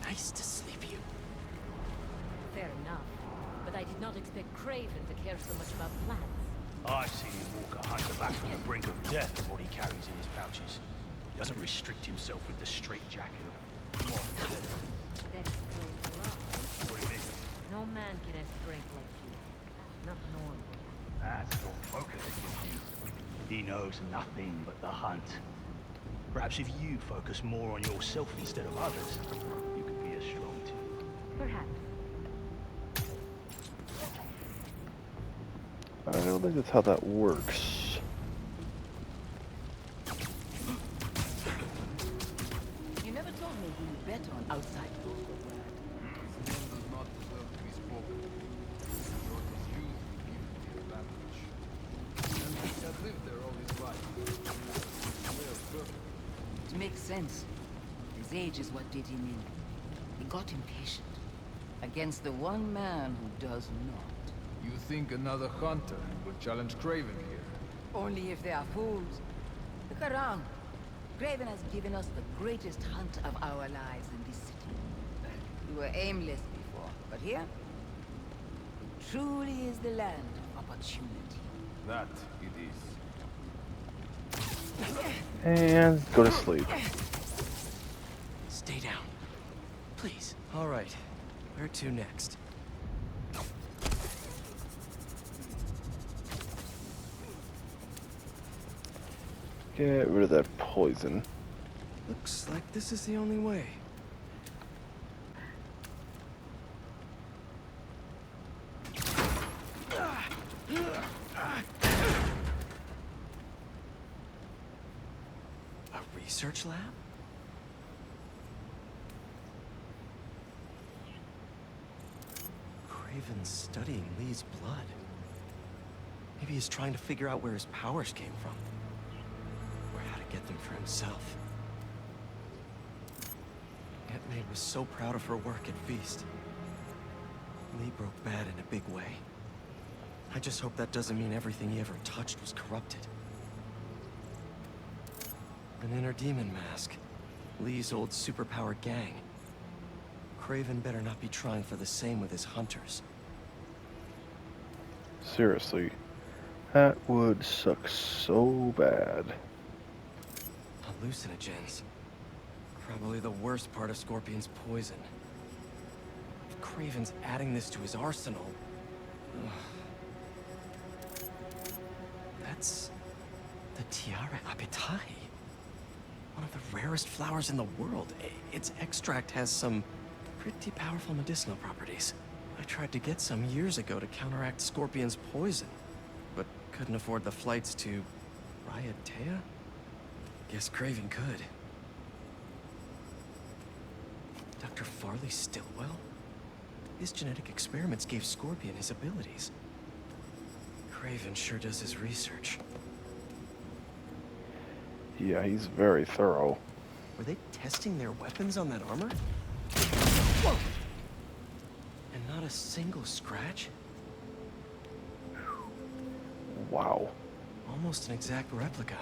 Nice to sleep you. Fair enough. But I did not expect Craven to care so much about plants. I've seen him walk a hunter back from the brink of death with what he carries in his pouches. He doesn't restrict himself with the straitjacket of That is strength alone. What do you mean? No man can have strength like you. Not normal. That's not focus with you. He knows nothing but the hunt. Perhaps if you focus more on yourself instead of others, you could be as strong too. Perhaps. I don't think that's how that works. You never told me who you bet on outside rules were word. One does not deserve to be spoken. Nor does youth be given the advantage. And he had lived there all his life. Way of perfect. It makes sense. His age is what did him in. He got impatient. Against the one man who does not. You think another hunter would challenge Craven here? Only if they are fools. Look around. Craven has given us the greatest hunt of our lives in this city. We were aimless before, but here, it truly is the land of opportunity. That it is. And go to sleep. Stay down. Please. Alright. Where to next? Get rid of that poison. Looks like this is the only way. A research lab? Craven's studying Lee's blood. Maybe he's trying to figure out where his powers came from. Or how to get them for himself. Aunt May was so proud of her work at Feast. Lee broke bad in a big way. I just hope that doesn't mean everything he ever touched was corrupted. An inner demon mask. Lee's old superpowered gang. Craven better not be trying for the same with his hunters. Seriously. That would suck so bad. Hallucinogens. Probably the worst part of Scorpion's poison. If Craven's adding this to his arsenal... Ugh. That's... the Tiara Apitai. One of the rarest flowers in the world. Its extract has some pretty powerful medicinal properties. I tried to get some years ago to counteract Scorpion's poison, but couldn't afford the flights to Raiatea? Guess Craven could. Dr. Farley Stillwell? His genetic experiments gave Scorpion his abilities. Craven sure does his research. Yeah, he's very thorough. Were they testing their weapons on that armor? Whoa! And not a single scratch? Wow. Almost an exact replica.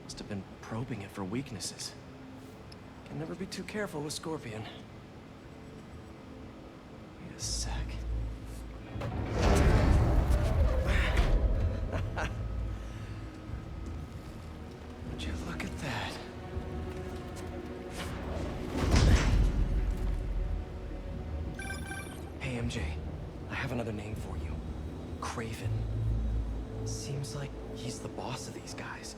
Must have been probing it for weaknesses. Can never be too careful with Scorpion. Wait a sec. Would you look at that? Hey, MJ. I have another name for you. Craven. Seems like he's the boss of these guys.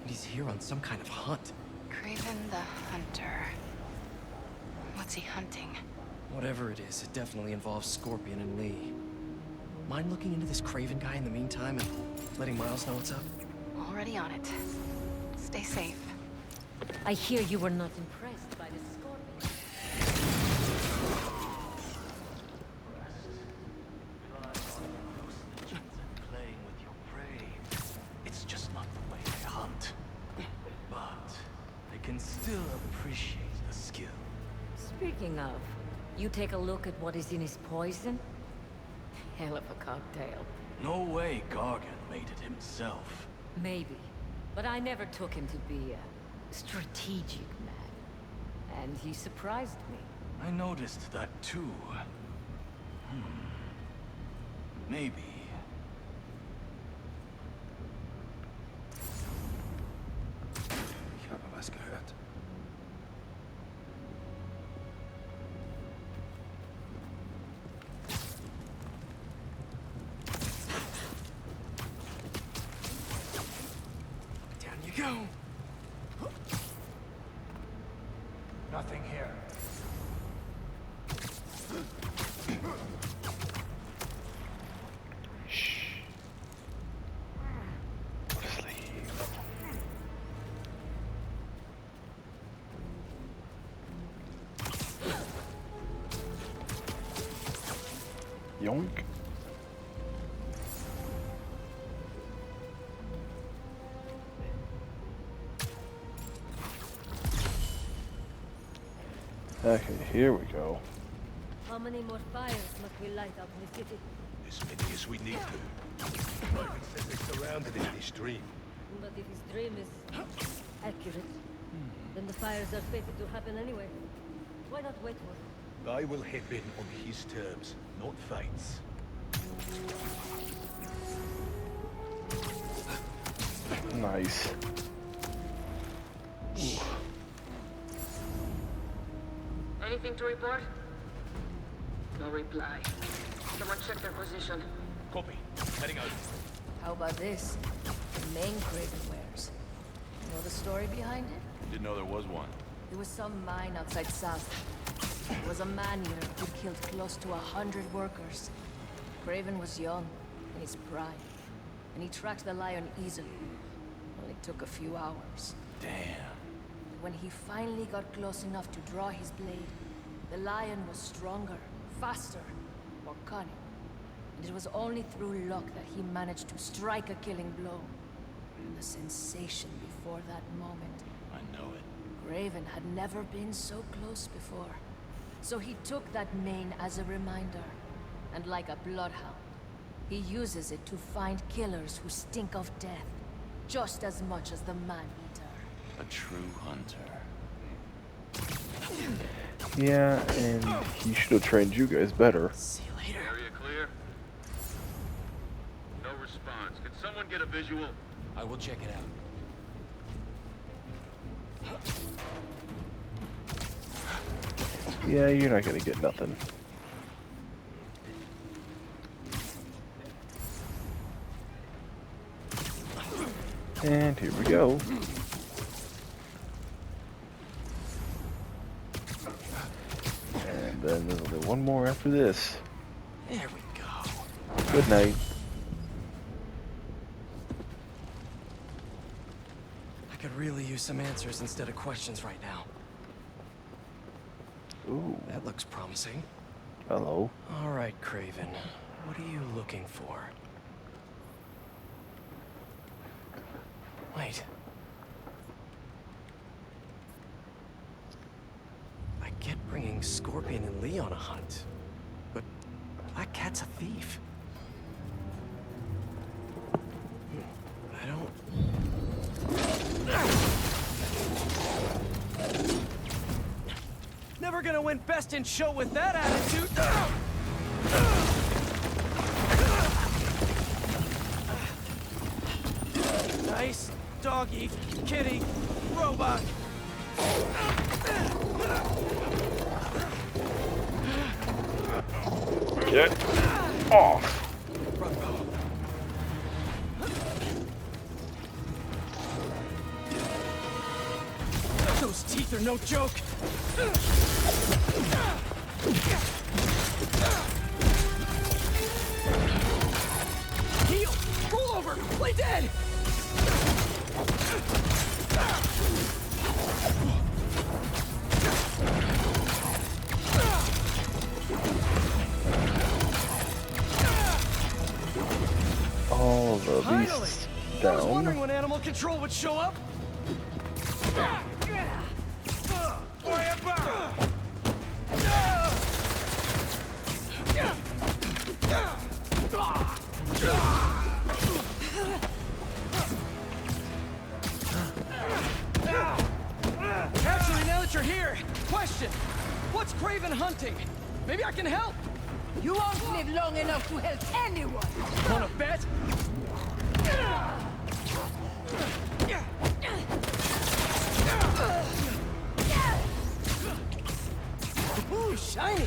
And he's here on some kind of hunt. Craven the Hunter. What's he hunting? Whatever it is, it definitely involves Scorpion and Lee. Mind looking into this Craven guy in the meantime and letting Miles know what's up? Already on it. Stay safe. I hear you were not impressed by the scope. appreciate the skill. Speaking of, you take a look at what is in his poison? Hell of a cocktail. No way Gargan made it himself. Maybe. But I never took him to be a strategic man. And he surprised me. I noticed that too. Maybe. Ich habe was gehört. Down you go. Nothing here. Yoink. Okay, here we go. How many more fires must we light up in the city? As many as we need to. Raven says they're surrounded in this dream. But if his dream is accurate, then the fires are fated to happen anyway. Why not wait for it? I will hip in on his terms, not fate's. Nice. Ooh. Anything to report? No reply. Someone check their position. Copy. Heading out. How about this? The main Craven wears. You know the story behind it? Didn't know there was one. There was some mine outside South. There was a man here who killed close to 100 workers. Craven was young, in his prime, and he tracked the lion easily. Only took a few hours. Damn. When he finally got close enough to draw his blade, the lion was stronger, faster, more cunning. And it was only through luck that he managed to strike a killing blow. And the sensation before that moment. I know it. Craven had never been so close before. So he took that mane as a reminder. And like a bloodhound, he uses it to find killers who stink of death, just as much as the man-eater. A true hunter. Yeah, and he should have trained you guys better. See you later. Area clear? No response. Can someone get a visual? I will check it out. Yeah, you're not gonna get nothing. And here we go. And then there's only one more after this. There we go. Good night. I could really use some answers instead of questions right now. Ooh. That looks promising. Hello. All right, Craven. What are you looking for? Wait. I get bringing Scorpion and Lee on a hunt, but Black Cat's a thief. I don't... Never gonna win best in show with that attitude! Nice doggy, kitty, robot. Get off. Those teeth are no joke. Heal! Roll over! Play dead! All the beasts I was down. wondering when animal control would show up. here. Question. What's Craven hunting? Maybe I can help. You won't live long enough to help anyone. Wanna bet? Ooh, shiny.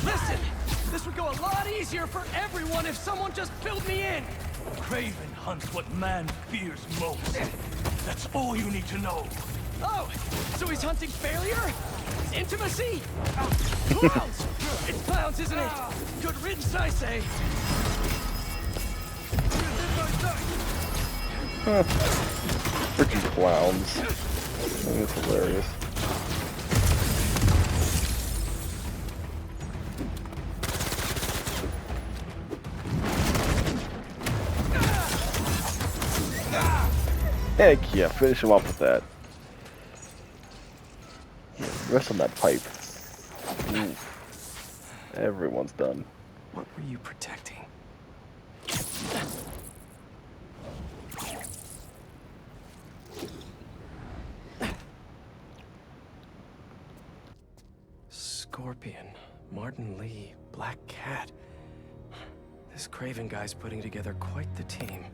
Listen, this would go a lot easier for everyone if someone just filled me in. Craven hunts what man fears most. That's all you need to know. Oh, so he's hunting failure? Intimacy? Clowns! It's clowns, isn't it? Good riddance, I say. Freaking clowns. I think it's hilarious. Heck yeah, finish him off with that. Rest on that pipe. Oof. Everyone's done. What were you protecting? Scorpion, Martin Lee, Black Cat. This Craven guy's putting together quite the team.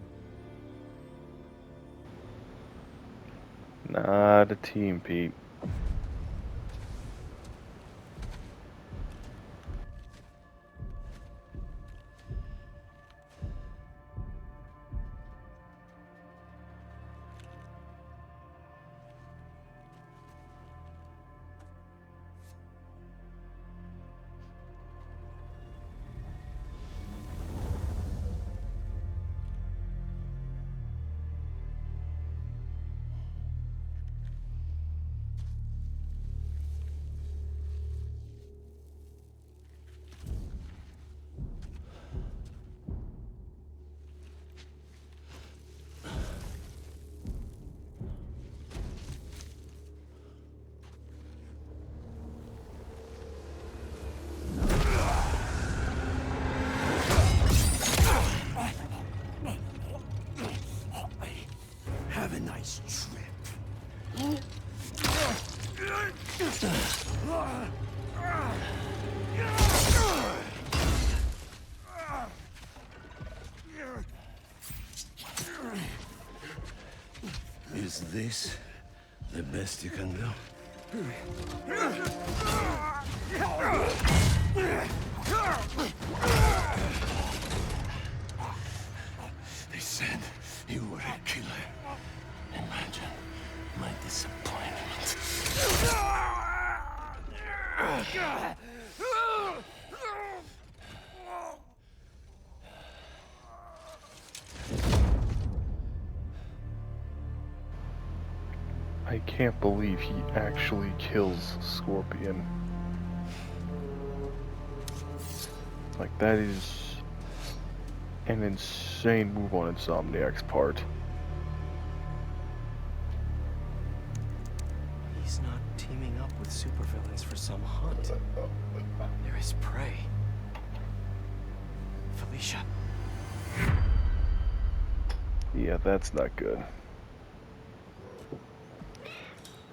Not a team, Pete. Have a nice trip. Is this the best you can do? They said you were a killer. Imagine my disappointment. I can't believe he actually kills Scorpion. Like, that is an insane move on Insomniac's part. He's not teaming up with supervillains for some hunt. There is prey. Felicia. Yeah, that's not good.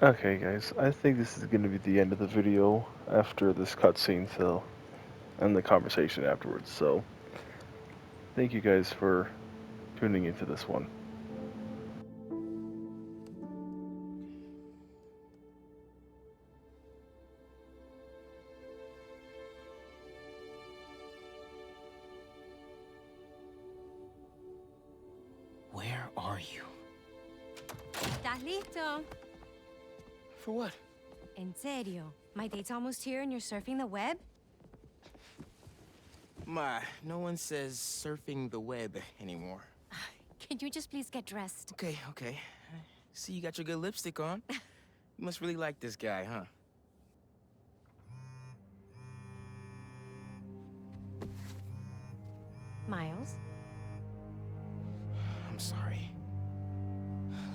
Okay guys, I think this is going to be the end of the video after this cutscene, so, and the conversation afterwards, so thank you guys for tuning into this one. Where are you? ¿Estás listo? For what? En serio. My date's almost here and you're surfing the web? Ma, no one says surfing the web anymore. Can you just please get dressed? Okay, okay. See, you got your good lipstick on. You must really like this guy, huh? Miles? I'm sorry.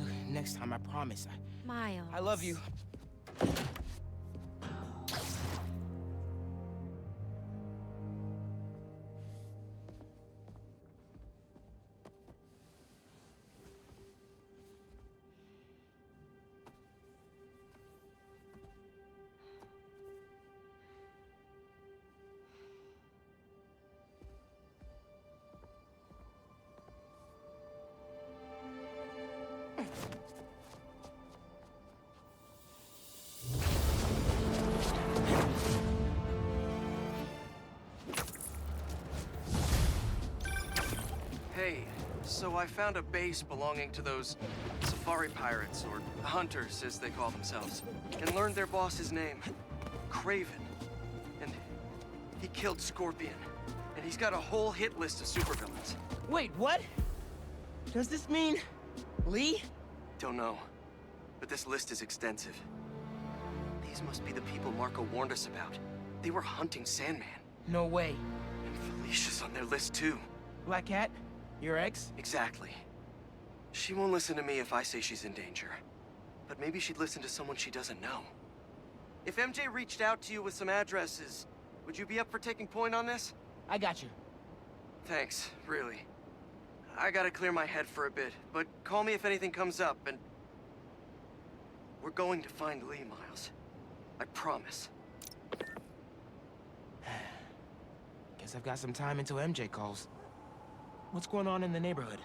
Look, next time, I promise. Miles. I love you. Hey, so I found a base belonging to those safari pirates, or hunters as they call themselves, and learned their boss's name, Craven. And he killed Scorpion, and he's got a whole hit list of supervillains. Wait, what? Does this mean Lee? Don't know, but this list is extensive. These must be the people Marco warned us about. They were hunting Sandman. No way. And Felicia's on their list too. Black Cat? Your ex? Exactly. She won't listen to me if I say she's in danger. But maybe she'd listen to someone she doesn't know. If MJ reached out to you with some addresses, would you be up for taking point on this? I got you. Thanks, really. I gotta clear my head for a bit, but call me if anything comes up, and... we're going to find Lee, Miles. I promise. Guess I've got some time until MJ calls. What's going on in the neighborhood?